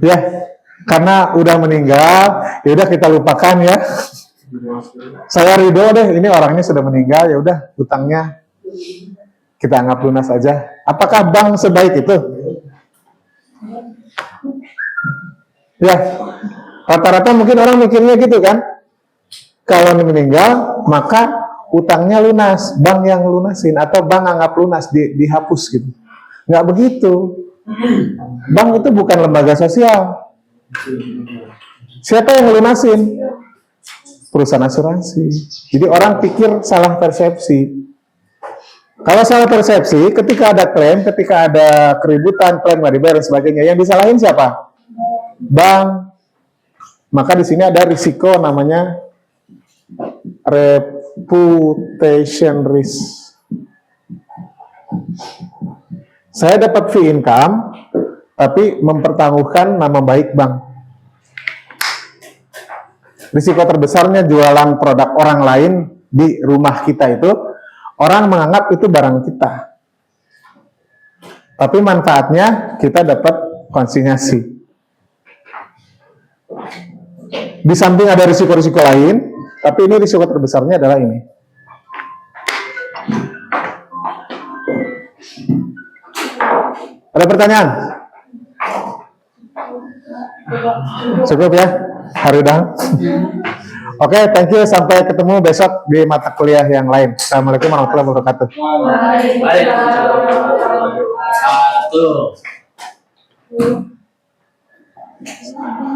A: Ya, karena udah meninggal, ya udah kita lupakan ya. Saya ridho deh, ini orangnya sudah meninggal, ya udah utangnya kita anggap lunas aja. Apakah bank sebaik itu? Ya, rata-rata mungkin orang mikirnya gitu kan. Kalau meninggal, maka utangnya lunas, bank yang lunasin, atau bank anggap lunas, dihapus gitu. Nggak begitu. Bank itu bukan lembaga sosial. Siapa yang lunasin? Perusahaan asuransi. Jadi orang pikir salah persepsi. Kalau salah persepsi, ketika ada klaim, ketika ada keributan, klaim nggak dibayar dan sebagainya, yang disalahin siapa? Bank. Maka di sini ada risiko namanya reputation risk. Saya dapat fee income, tapi mempertaruhkan nama baik bank. Risiko terbesarnya jualan produk orang lain di rumah kita itu, orang menganggap itu barang kita. Tapi manfaatnya kita dapat konsinyasi. Di samping ada risiko-risiko lain, tapi ini risiko terbesarnya adalah ini. Ada pertanyaan? Cukup ya? Haridang. Oke, thank you. Sampai ketemu besok di mata kuliah yang lain. Assalamualaikum warahmatullahi wabarakatuh.
B: Waalaikumsalam.